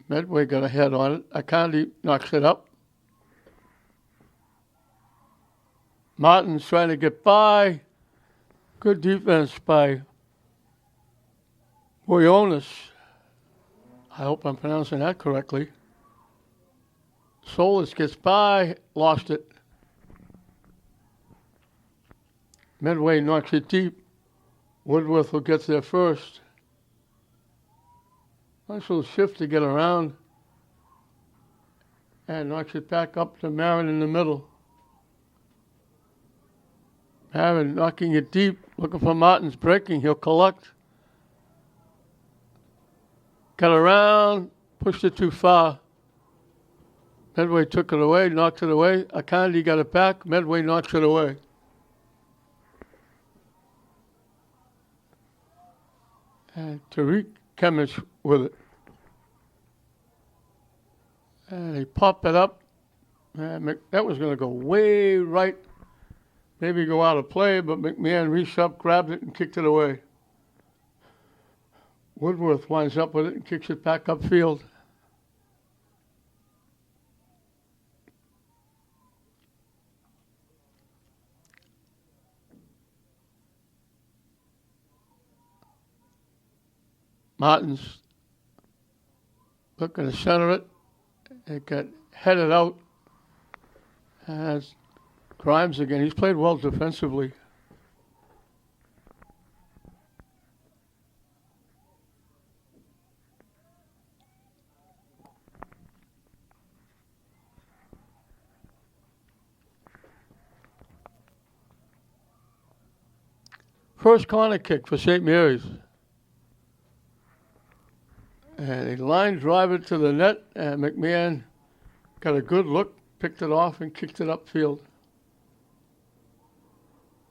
Medway got a head on it. Akandi knocks it up. Martin's trying to get by. Good defense by Boyonis. I hope I'm pronouncing that correctly. Solis gets by, lost it. Medway knocks it deep. Woodworth will get there first. Nice little shift to get around. And knocks it back up to Marin in the middle. Marin knocking it deep, looking for Martin's breaking. He'll collect. Got around, pushed it too far. Medway took it away, knocked it away. Akandi got it back. Medway knocks it away. And Tariq Kemish with it. And he popped it up. And that was going to go way right. Maybe go out of play, but McMahon reached up, grabbed it, and kicked it away. Woodworth winds up with it and kicks it back upfield. Martin's looking to center it. It got headed out. And it's Grimes again. He's played well defensively. First corner kick for St. Mary's. And he line drive it to the net, and McMahon got a good look, picked it off, and kicked it upfield.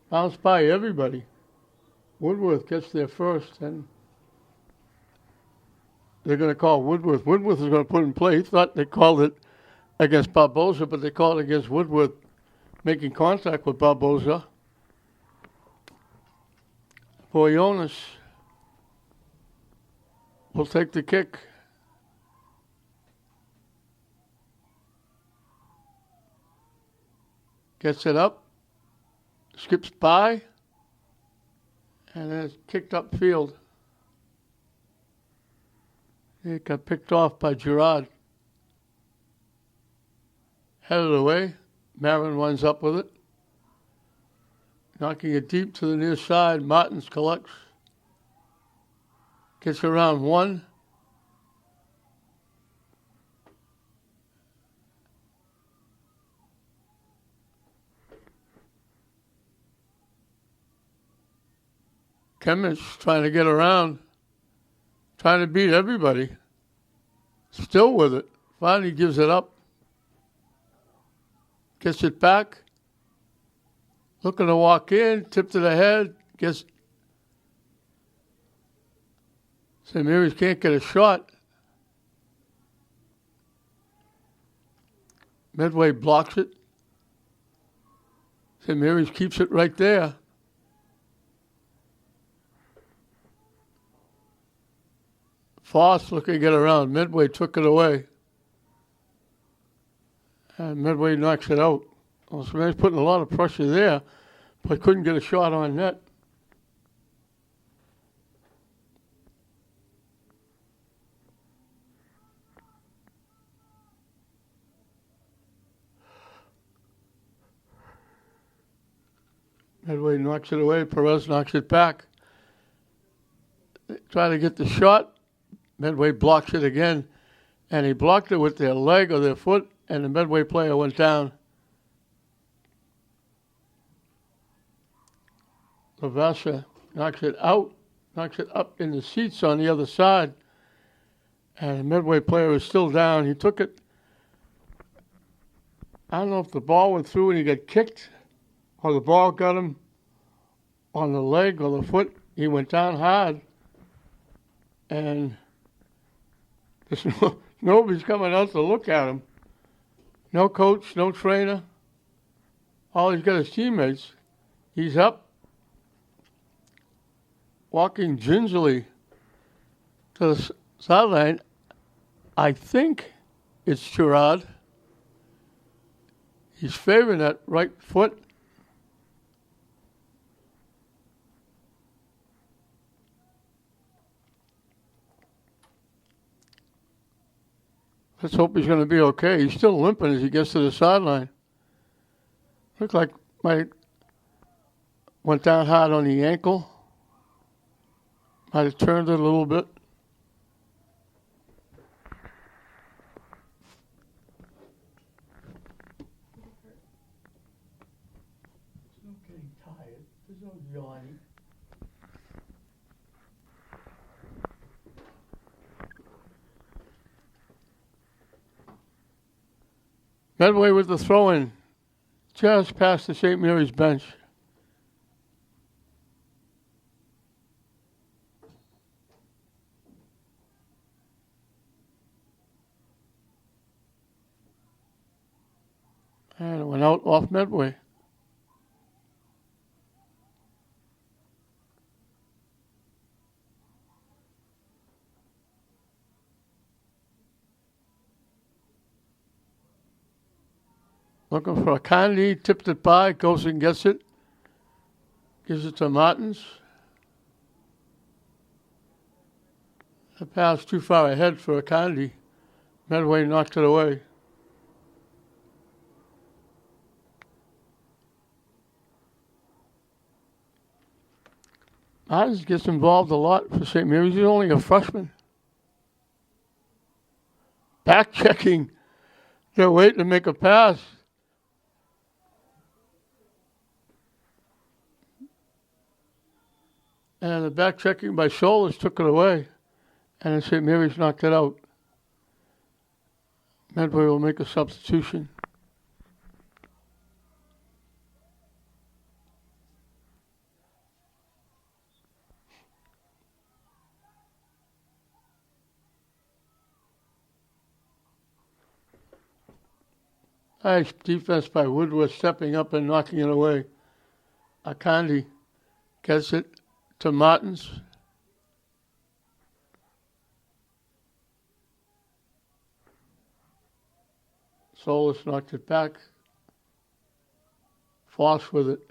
Bounced by everybody. Woodworth gets there first, and they're going to call Woodworth. Woodworth is going to put in play. He thought they called it against Barboza, but they called it against Woodworth making contact with Barboza. Boyonis will take the kick. Gets it up, skips by, and then it's kicked upfield. It got picked off by Gerard. Headed away. Marin winds up with it. Knocking it deep to the near side. Martins collects. Gets around one. Kemmich trying to get around. Trying to beat everybody. Still with it. Finally gives it up. Gets it back. Looking to walk in. Tip to the head. Gets... St. Mary's can't get a shot. Medway blocks it. St. Mary's keeps it right there. Foss looking to get around. Medway took it away. And Medway knocks it out. Well, St. Mary's putting a lot of pressure there, but couldn't get a shot on net. Medway knocks it away. Perez knocks it back. They try to get the shot. Medway blocks it again. And he blocked it with their leg or their foot, and the Medway player went down. Lavasha knocks it out, knocks it up in the seats on the other side. And the Medway player is still down. He took it. I don't know if the ball went through and he got kicked, or the ball got him on the leg or the foot. He went down hard, and there's nobody's coming out to look at him. No coach, no trainer. All he's got is teammates. He's up, walking gingerly to the sideline. I think it's Gerard. He's favoring that right foot. Let's hope he's going to be okay. He's still limping as he gets to the sideline. Looked like might went down hard on the ankle. Might have turned it a little bit. There's no getting tired. There's no yawning. Medway with the throw-in, just past the St. Mary's bench. And it went out off Medway. Looking for a Candy, tipped it by, goes and gets it. Gives it to Martins. The pass too far ahead for a Candy. Medway knocked it away. Martins gets involved a lot for St. Mary's. He's only a freshman. Back checking. They're waiting to make a pass. And the back checking by Solis took it away. And then St. Mary's knocked it out. Medway will make a substitution. Nice defense by Woodward, stepping up and knocking it away. Akandi gets it to Martins. Solis knocked it back. Foss with it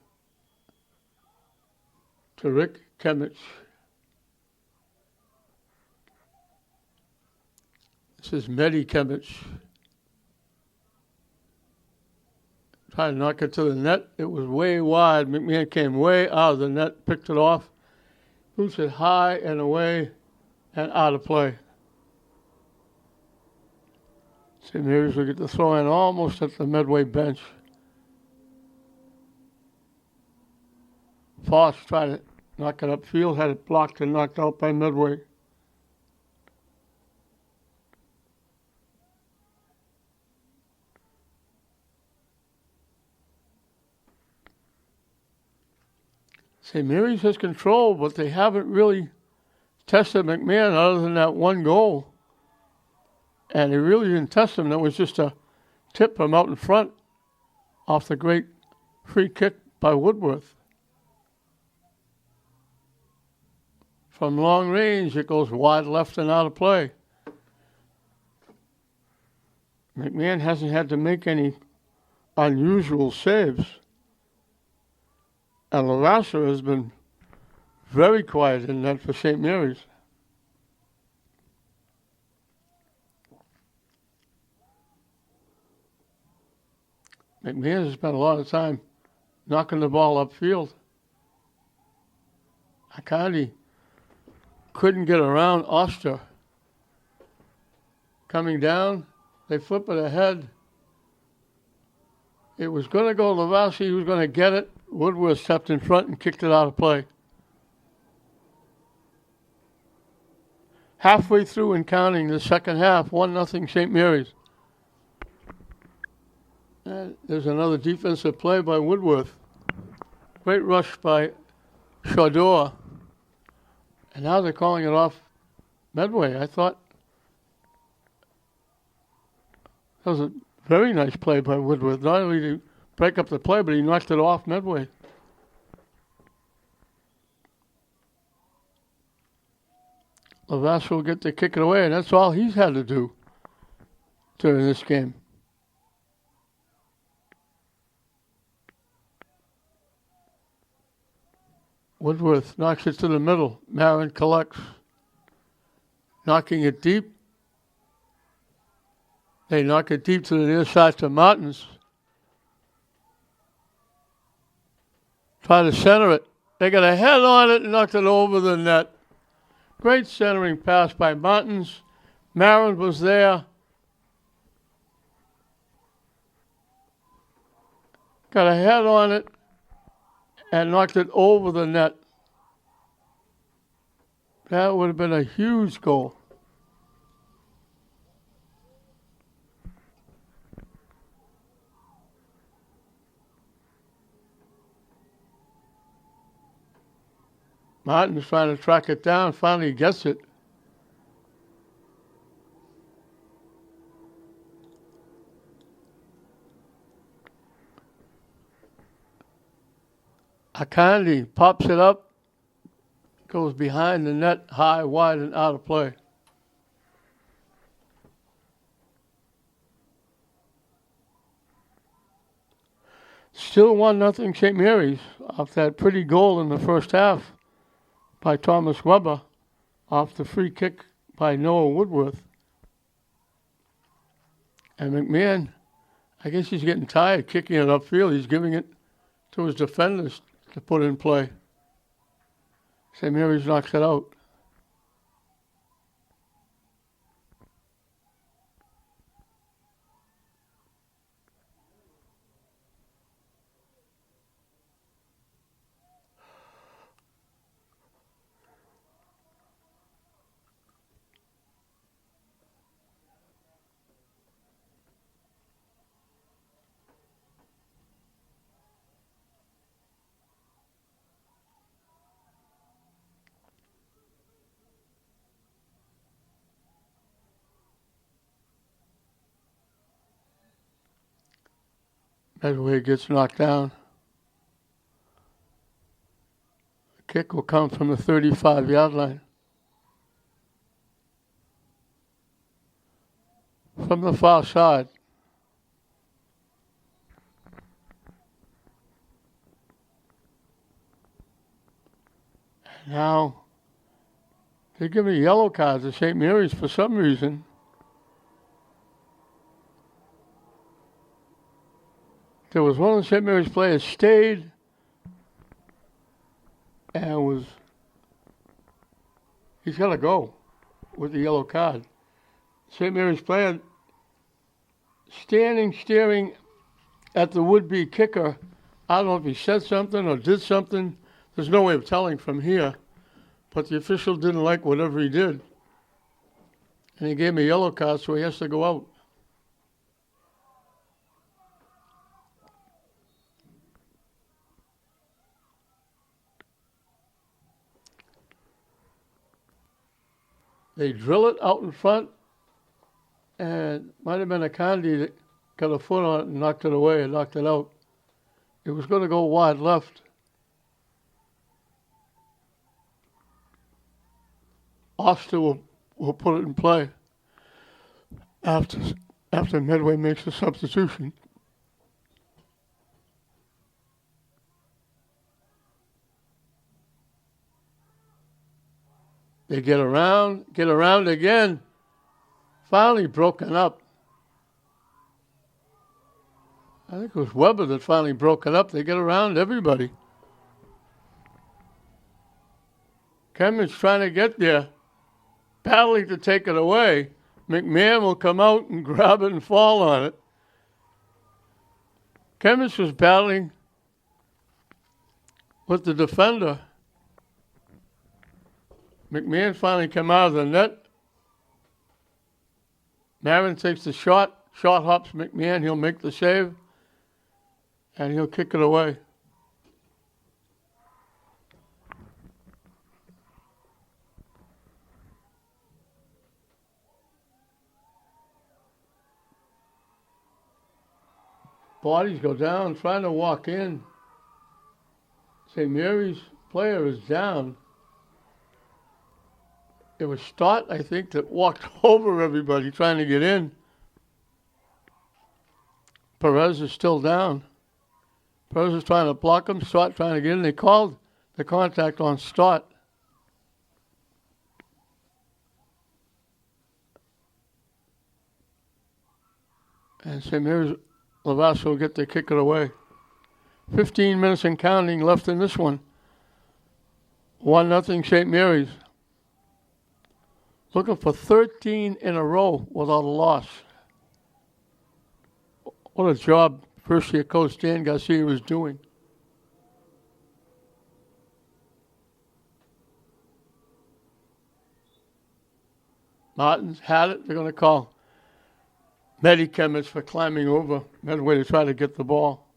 to Rick Kimmich. This is Medi Kimmich. Trying to knock it to the net. It was way wide. McMahon came way out of the net, picked it off, boots it high and away and out of play. St. Mary's will get the throw in almost at the Medway bench. Foss tried to knock it upfield, had it blocked and knocked out by Medway. St. Mary's has control, but they haven't really tested McMahon other than that one goal. And they really didn't test him. That was just a tip from out in front off the great free kick by Woodworth. From long range, it goes wide left and out of play. McMahon hasn't had to make any unusual saves. And Lavasser has been very quiet in that for St. Mary's. McMahon has spent a lot of time knocking the ball upfield. Akandi couldn't get around Oster. Coming down, they flip it ahead. It was going to go Lavassi, he was going to get it. Woodward stepped in front and kicked it out of play. Halfway through and counting the second half, 1-0 St. Mary's. And there's another defensive play by Woodworth. Great rush by Shador. And now they're calling it off Medway. I thought that was a very nice play by Woodworth. Not only did he break up the play, but he knocked it off Medway. Lavasser will get to kick it away, and that's all he's had to do during this game. Woodworth knocks it to the middle. Marin collects. Knocking it deep. They knock it deep to the near side to Martins. Try to center it. They got a head on it and knocked it over the net. Great centering pass by Martins. Marin was there. Got a head on it and knocked it over the net. That would have been a huge goal. Martin's trying to track it down. Finally gets it. Akandi pops it up. Goes behind the net, high, wide, and out of play. Still 1-0 St. Mary's off that pretty goal in the first half by Thomas Weber off the free kick by Noah Woodworth. And McMahon, I guess he's getting tired kicking it upfield. He's giving it to his defenders to put in play. St. Mary's knocks it out. Medway gets knocked down. The kick will come from the 35-yard line. From the far side. And now they're giving yellow cards to St. Mary's for some reason. There was one of the St. Mary's players stayed and he's got to go with the yellow card. St. Mary's player standing, staring at the would-be kicker. I don't know if he said something or did something. There's no way of telling from here. But the official didn't like whatever he did. And he gave him a yellow card, so he has to go out. They drill it out in front, and might have been a Condi that got a foot on it and knocked it away and knocked it out. It was going to go wide left. Oster will put it in play after Medway makes a substitution. They get around again. Finally broken up. I think it was Weber that finally broke it up. They get around everybody. Kemen's trying to get there, battling to take it away. McMahon will come out and grab it and fall on it. Kemen's was battling with the defender. McMahon finally came out of the net. Marin takes the shot. Shot hops McMahon. He'll make the save. And he'll kick it away. Bodies go down, trying to walk in. St. Mary's player is down. It was Stott, I think, that walked over everybody trying to get in. Perez is still down. Perez is trying to block him, Stott trying to get in. They called the contact on Stott. And St. Mary's Levasseur will get to kick it away. 15 minutes and counting left in this one. 1-0 St. Mary's. Looking for 13 in a row without a loss. What a job first-year coach Dan Garcia was doing. Martins had it. They're going to call Medicaments for climbing over Medway to try to get the ball.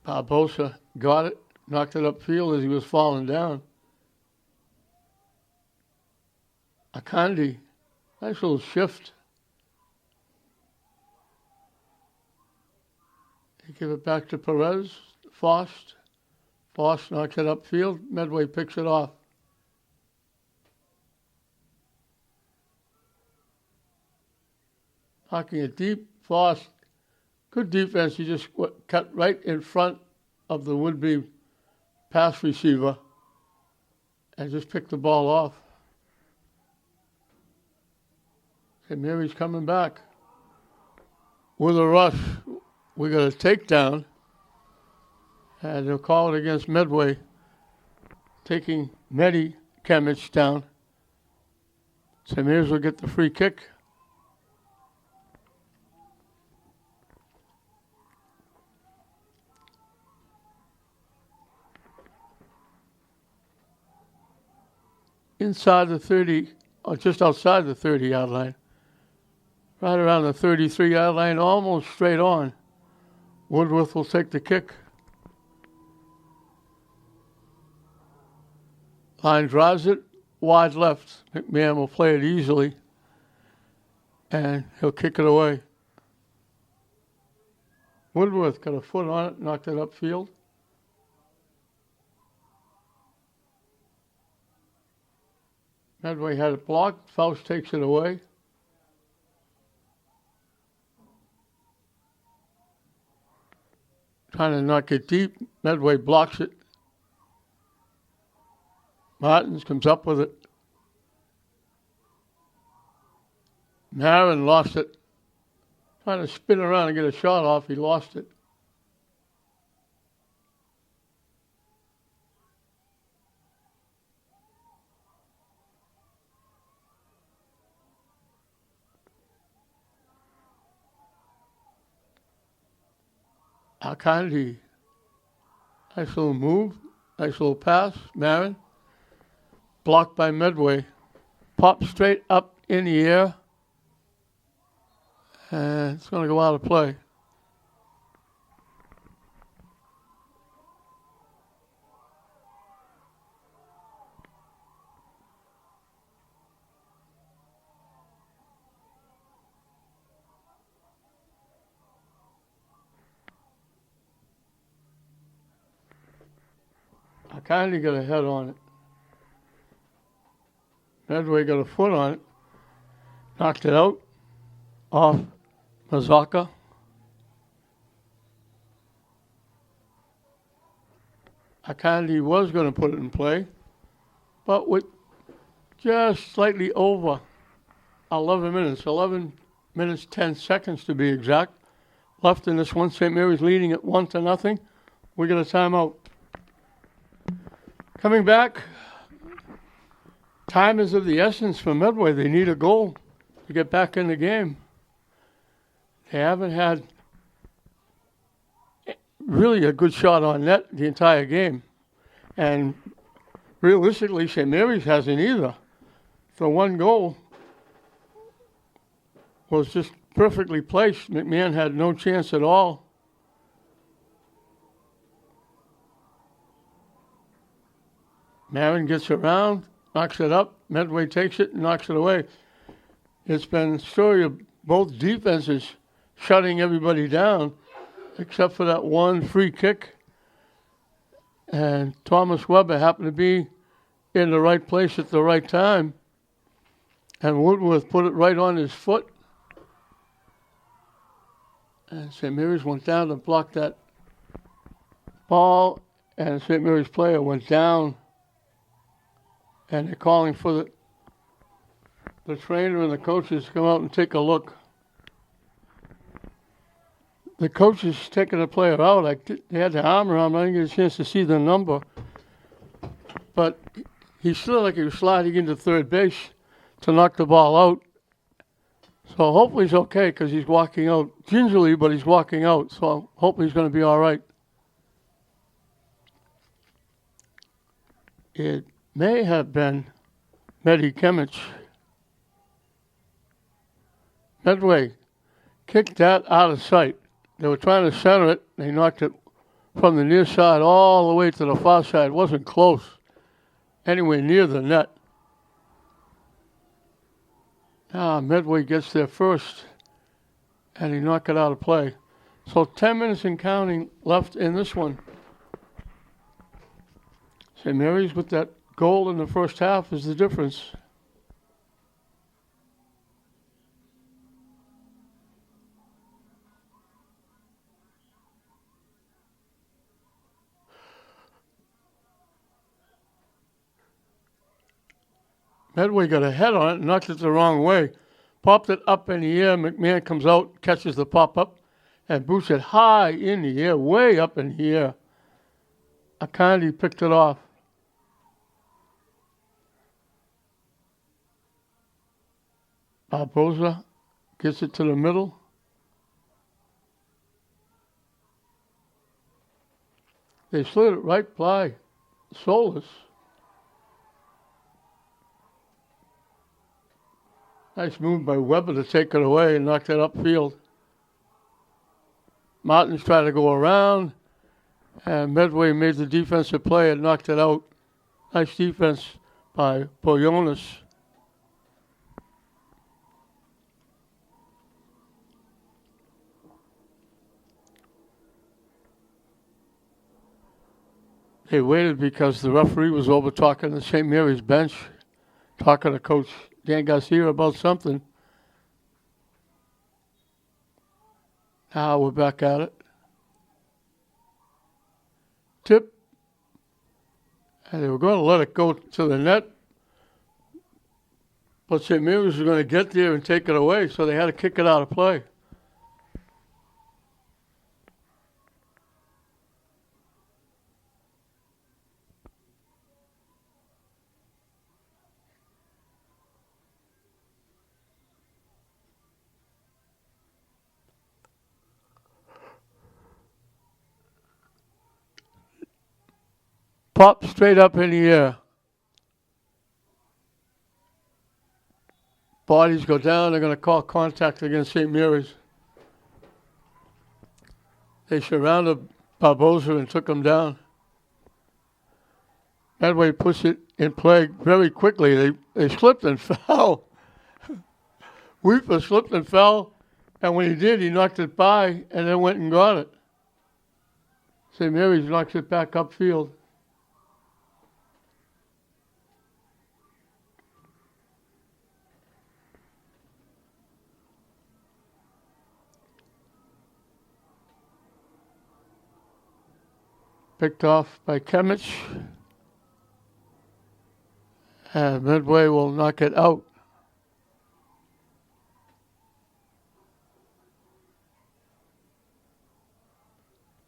Barbosa got it, knocked it upfield as he was falling down. Akandi, nice little shift. They give it back to Perez. Fost knocks it upfield. Medway picks it off. Knocking it deep. Fost, good defense. He just cut right in front of the would-be pass receiver and just picked the ball off. St. Mary's coming back with a rush. We got a takedown, and they'll call it against Medway, taking Medicaments down. St. Mary's will get the free kick. Inside the 30, or just outside the 30-yard line, right around the 33-yard line, almost straight on. Woodworth will take the kick. Line drives it wide left. McMahon will play it easily, and he'll kick it away. Woodworth got a foot on it, knocked it upfield. Medway had it blocked. Faust takes it away. Trying to knock it deep. Medway blocks it. Martins comes up with it. Marin lost it. Trying to spin around and get a shot off. He lost it. Akandi. Nice little move. Nice little pass. Marin. Blocked by Medway. Pops straight up in the air. And it's going to go out of play. Akandi got a head on it. Medway got a foot on it. Knocked it out. Off Mazaka. Akandi was going to put it in play, but with just slightly over 11 minutes, 10 seconds to be exact, left in this one. St. Mary's leading at 1-0. We got a timeout. Coming back, time is of the essence for Medway. They need a goal to get back in the game. They haven't had really a good shot on net the entire game. And realistically, St. Mary's hasn't either. The one goal was just perfectly placed. McMahon had no chance at all. Marin gets around, knocks it up. Medway takes it and knocks it away. It's been a story of both defenses shutting everybody down, except for that one free kick. And Thomas Weber happened to be in the right place at the right time. And Woodworth put it right on his foot. And St. Mary's went down to block that ball. And St. Mary's player went down. And they're calling for the trainer and the coaches to come out and take a look. The coach is taking the player out. They had the arm around him. I didn't get a chance to see the number. But he still like he was sliding into third base to knock the ball out. So hopefully he's okay because he's walking out gingerly, but he's walking out. So hopefully he's going to be all right. It may have been Medi Kimmich. Medway kicked that out of sight. They were trying to center it. They knocked it from the near side all the way to the far side. It wasn't close, anywhere near the net. Medway gets there first, and he knocked it out of play. So 10 minutes and counting left in this one. St. Mary's with that goal in the first half is the difference. Medway got a head on it and knocked it the wrong way. Popped it up in the air. McMahon comes out, catches the pop-up, and boots it high in the air, way up in the air. Akandi picked it off. Barboza gets it to the middle. They slid it right by Solis. Nice move by Weber to take it away and knock that upfield. Martins tried to go around, and Medway made the defensive play and knocked it out. Nice defense by Boyonis. They waited because the referee was over talking to St. Mary's bench, talking to Coach Dan Garcia about something. Now we're back at it. Tip. And they were going to let it go to the net. But St. Mary's was going to get there and take it away, so they had to kick it out of play. Pop straight up in the air. Bodies go down. They're going to call contact against St. Mary's. They surrounded Barboza and took him down. Medway puts it in play very quickly. They slipped and fell. Weeper slipped and fell, and when he did, he knocked it by and then went and got it. St. Mary's knocks it back upfield. Picked off by Kimmich. And Medway will knock it out.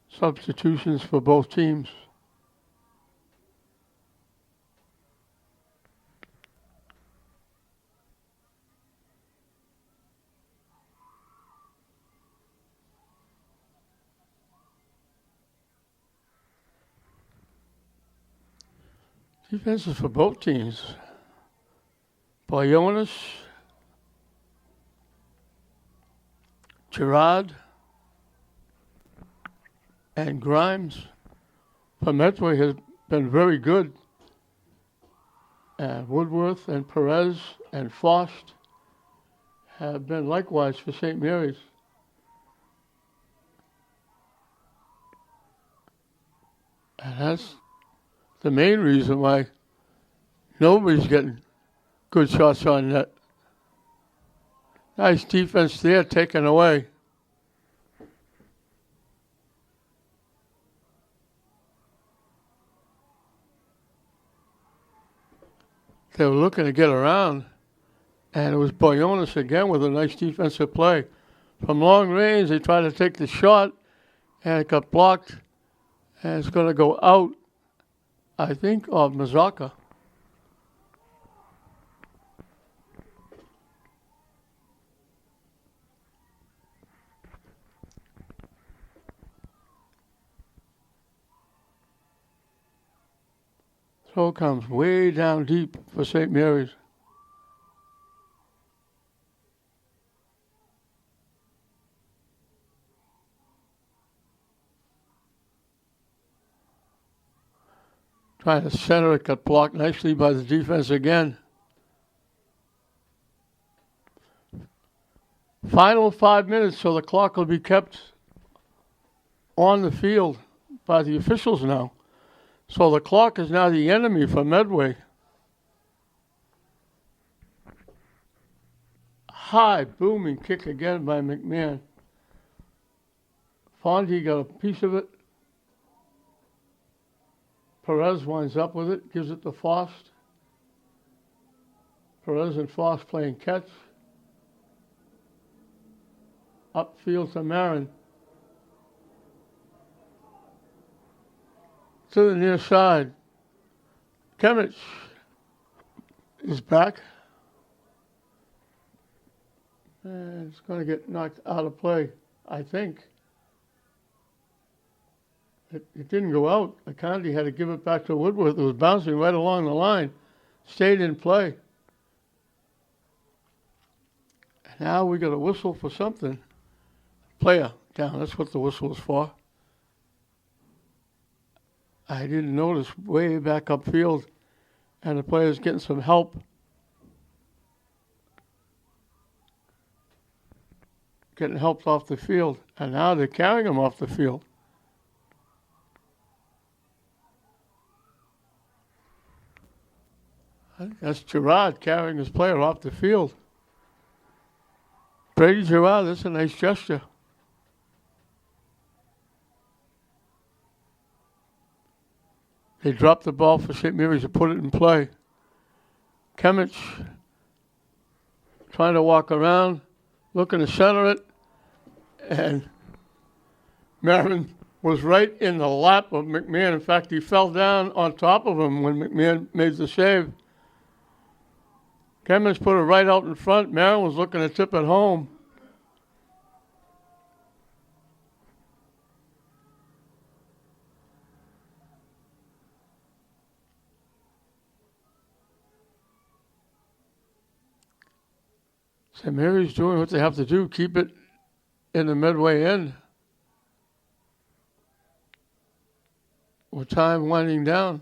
Substitutions for both teams. Defenses for both teams. Boyonis, Gerard, and Grimes. But Medway has been very good And Woodworth and Perez and Faust have been likewise for St. Mary's. And that's the main reason why nobody's getting good shots on net. Nice defense there, taken away. They were looking to get around, and it was Boyonis again with a nice defensive play. From long range, they tried to take the shot, and it got blocked, and it's going to go out, I think, of Mazaka. Throw comes way down deep for St. Mary's. Trying to center it, got blocked nicely by the defense again. Final 5 minutes, so the clock will be kept on the field by the officials now. So the clock is now the enemy for Medway. High booming kick again by McMahon. Fondy got a piece of it. Perez winds up with it, gives it to Faust. Perez and Faust playing catch. Upfield to Marin. To the near side. Kimmich is back. And it's going to get knocked out of play, I think. It didn't go out. Akandi had to give it back to Woodworth. It was bouncing right along the line. Stayed in play. And now we got a whistle for something. Player down. That's what the whistle is for. I didn't notice way back upfield, and the player's getting some help. Getting helped off the field, and now they're carrying him off the field. I think that's Gerard carrying his player off the field. Brady Gerard, that's a nice gesture. They dropped the ball for St. Mary's to put it in play. Kimmich trying to walk around, looking to center it, and Marin was right in the lap of McMahon. In fact, he fell down on top of him when McMahon made the save. Kimmich put it right out in front. Marin was looking to tip it home. St. Mary's doing what they have to do, keep it in the Medway end. With time winding down.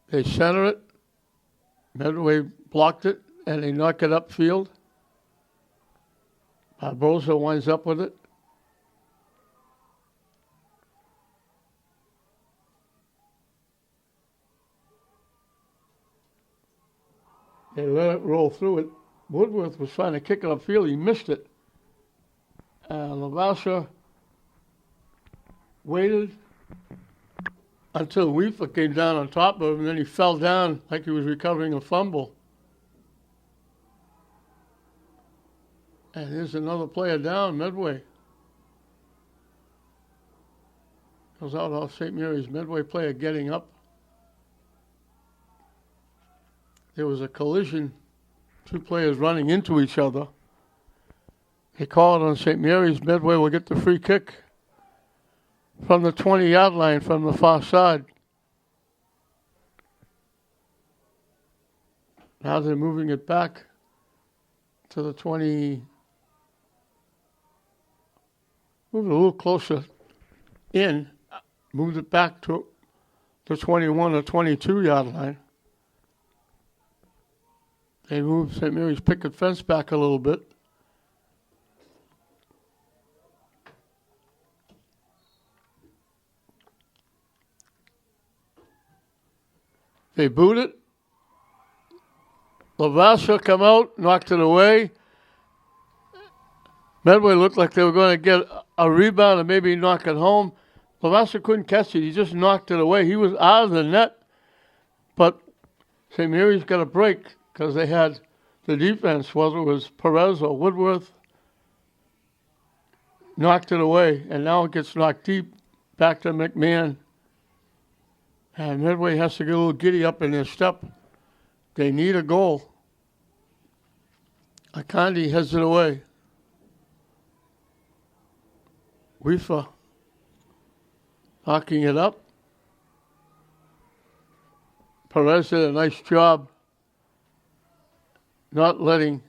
They center it. Medway blocked it, and they knock it upfield. Barbosa winds up with it. They let it roll through it. Woodworth was trying to kick it upfield. He missed it. Lavasha waited until Weaver came down on top of him, and then he fell down like he was recovering a fumble. And here's another player down, Medway. Goes out off St. Mary's. Medway player getting up. There was a collision, two players running into each other. They call it on St. Mary's. Medway will get the free kick from the 20-yard line from the far side. Now they're moving it back to the 20. Moving a little closer in moved it back to the 21 or 22 yard line. They moved St. Mary's picket fence back a little bit. They booed it. Lavasha come out, knocked it away. Medway looked like they were going to get a rebound and maybe knock it home. Lavasha couldn't catch it. He just knocked it away. He was out of the net. But St. Mary's got a break because they had the defense, whether it was Perez or Woodworth, knocked it away. And now it gets knocked deep back to McMahon. And Medway has to get a little giddy up in their step. They need a goal. Akandi heads it away. Weefa knocking it up. Perez did a nice job not letting,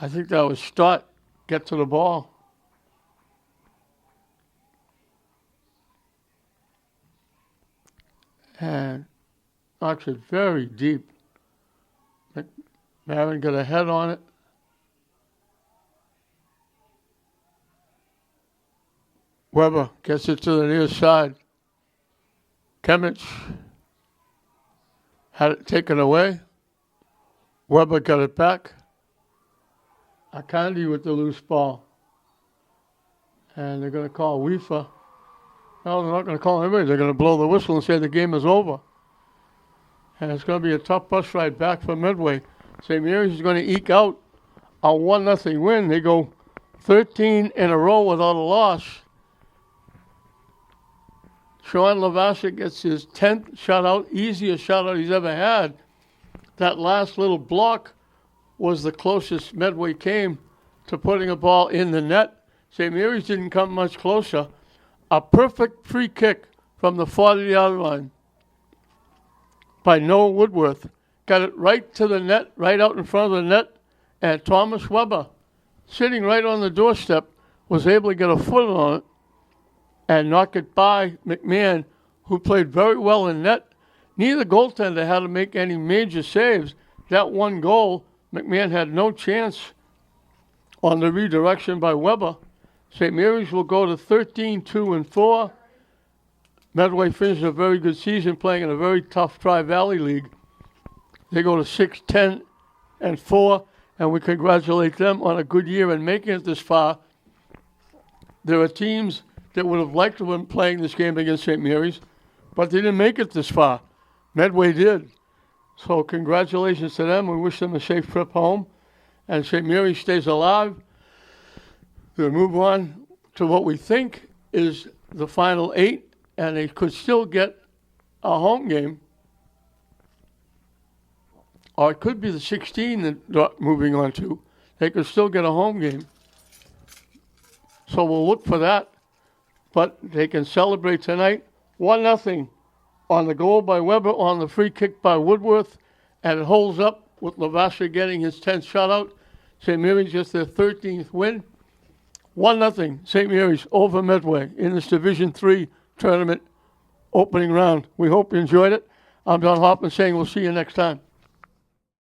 I think that was Stott, get to the ball. And knocks it very deep. McMahon got a head on it. Weber gets it to the near side. Kimmich had it taken away. Weber got it back. Akandi with the loose ball. And they're going to call Weefa. No, they're not going to call anybody. They're going to blow the whistle and say the game is over. And it's going to be a tough bus ride back for Medway. St. Mary's is going to eke out a 1-0 win. They go 13 in a row without a loss. Sean Lavasha gets his 10th shutout, easiest shutout he's ever had. That last little block was the closest Medway came to putting a ball in the net. St. Mary's didn't come much closer. A perfect free kick from the 40-yard line by Noah Woodworth. Got it right to the net, right out in front of the net. And Thomas Weber, sitting right on the doorstep, was able to get a foot on it and knock it by McMahon, who played very well in net. Neither goaltender had to make any major saves. That one goal, McMahon had no chance on the redirection by Weber. St. Mary's will go to 13-2-4. Medway finished a very good season playing in a very tough Tri-Valley League. They go to 6-10-4, and we congratulate them on a good year and making it this far. There are teams that would have liked to have been playing this game against St. Mary's, but they didn't make it this far. Medway did. So congratulations to them. We wish them a safe trip home. And St. Mary's stays alive. They'll move on to what we think is the final 8, and they could still get a home game. Or it could be the 16 that they're moving on to. They could still get a home game. So we'll look for that. But they can celebrate tonight. 1-0 on the goal by Weber, on the free kick by Woodworth. And it holds up with Lavasha getting his 10th shutout. St. Mary's gets their 13th win. 1-0 St. Mary's over Medway in this Division III tournament opening round. We hope you enjoyed it. I'm Don Hoffman saying we'll see you next time.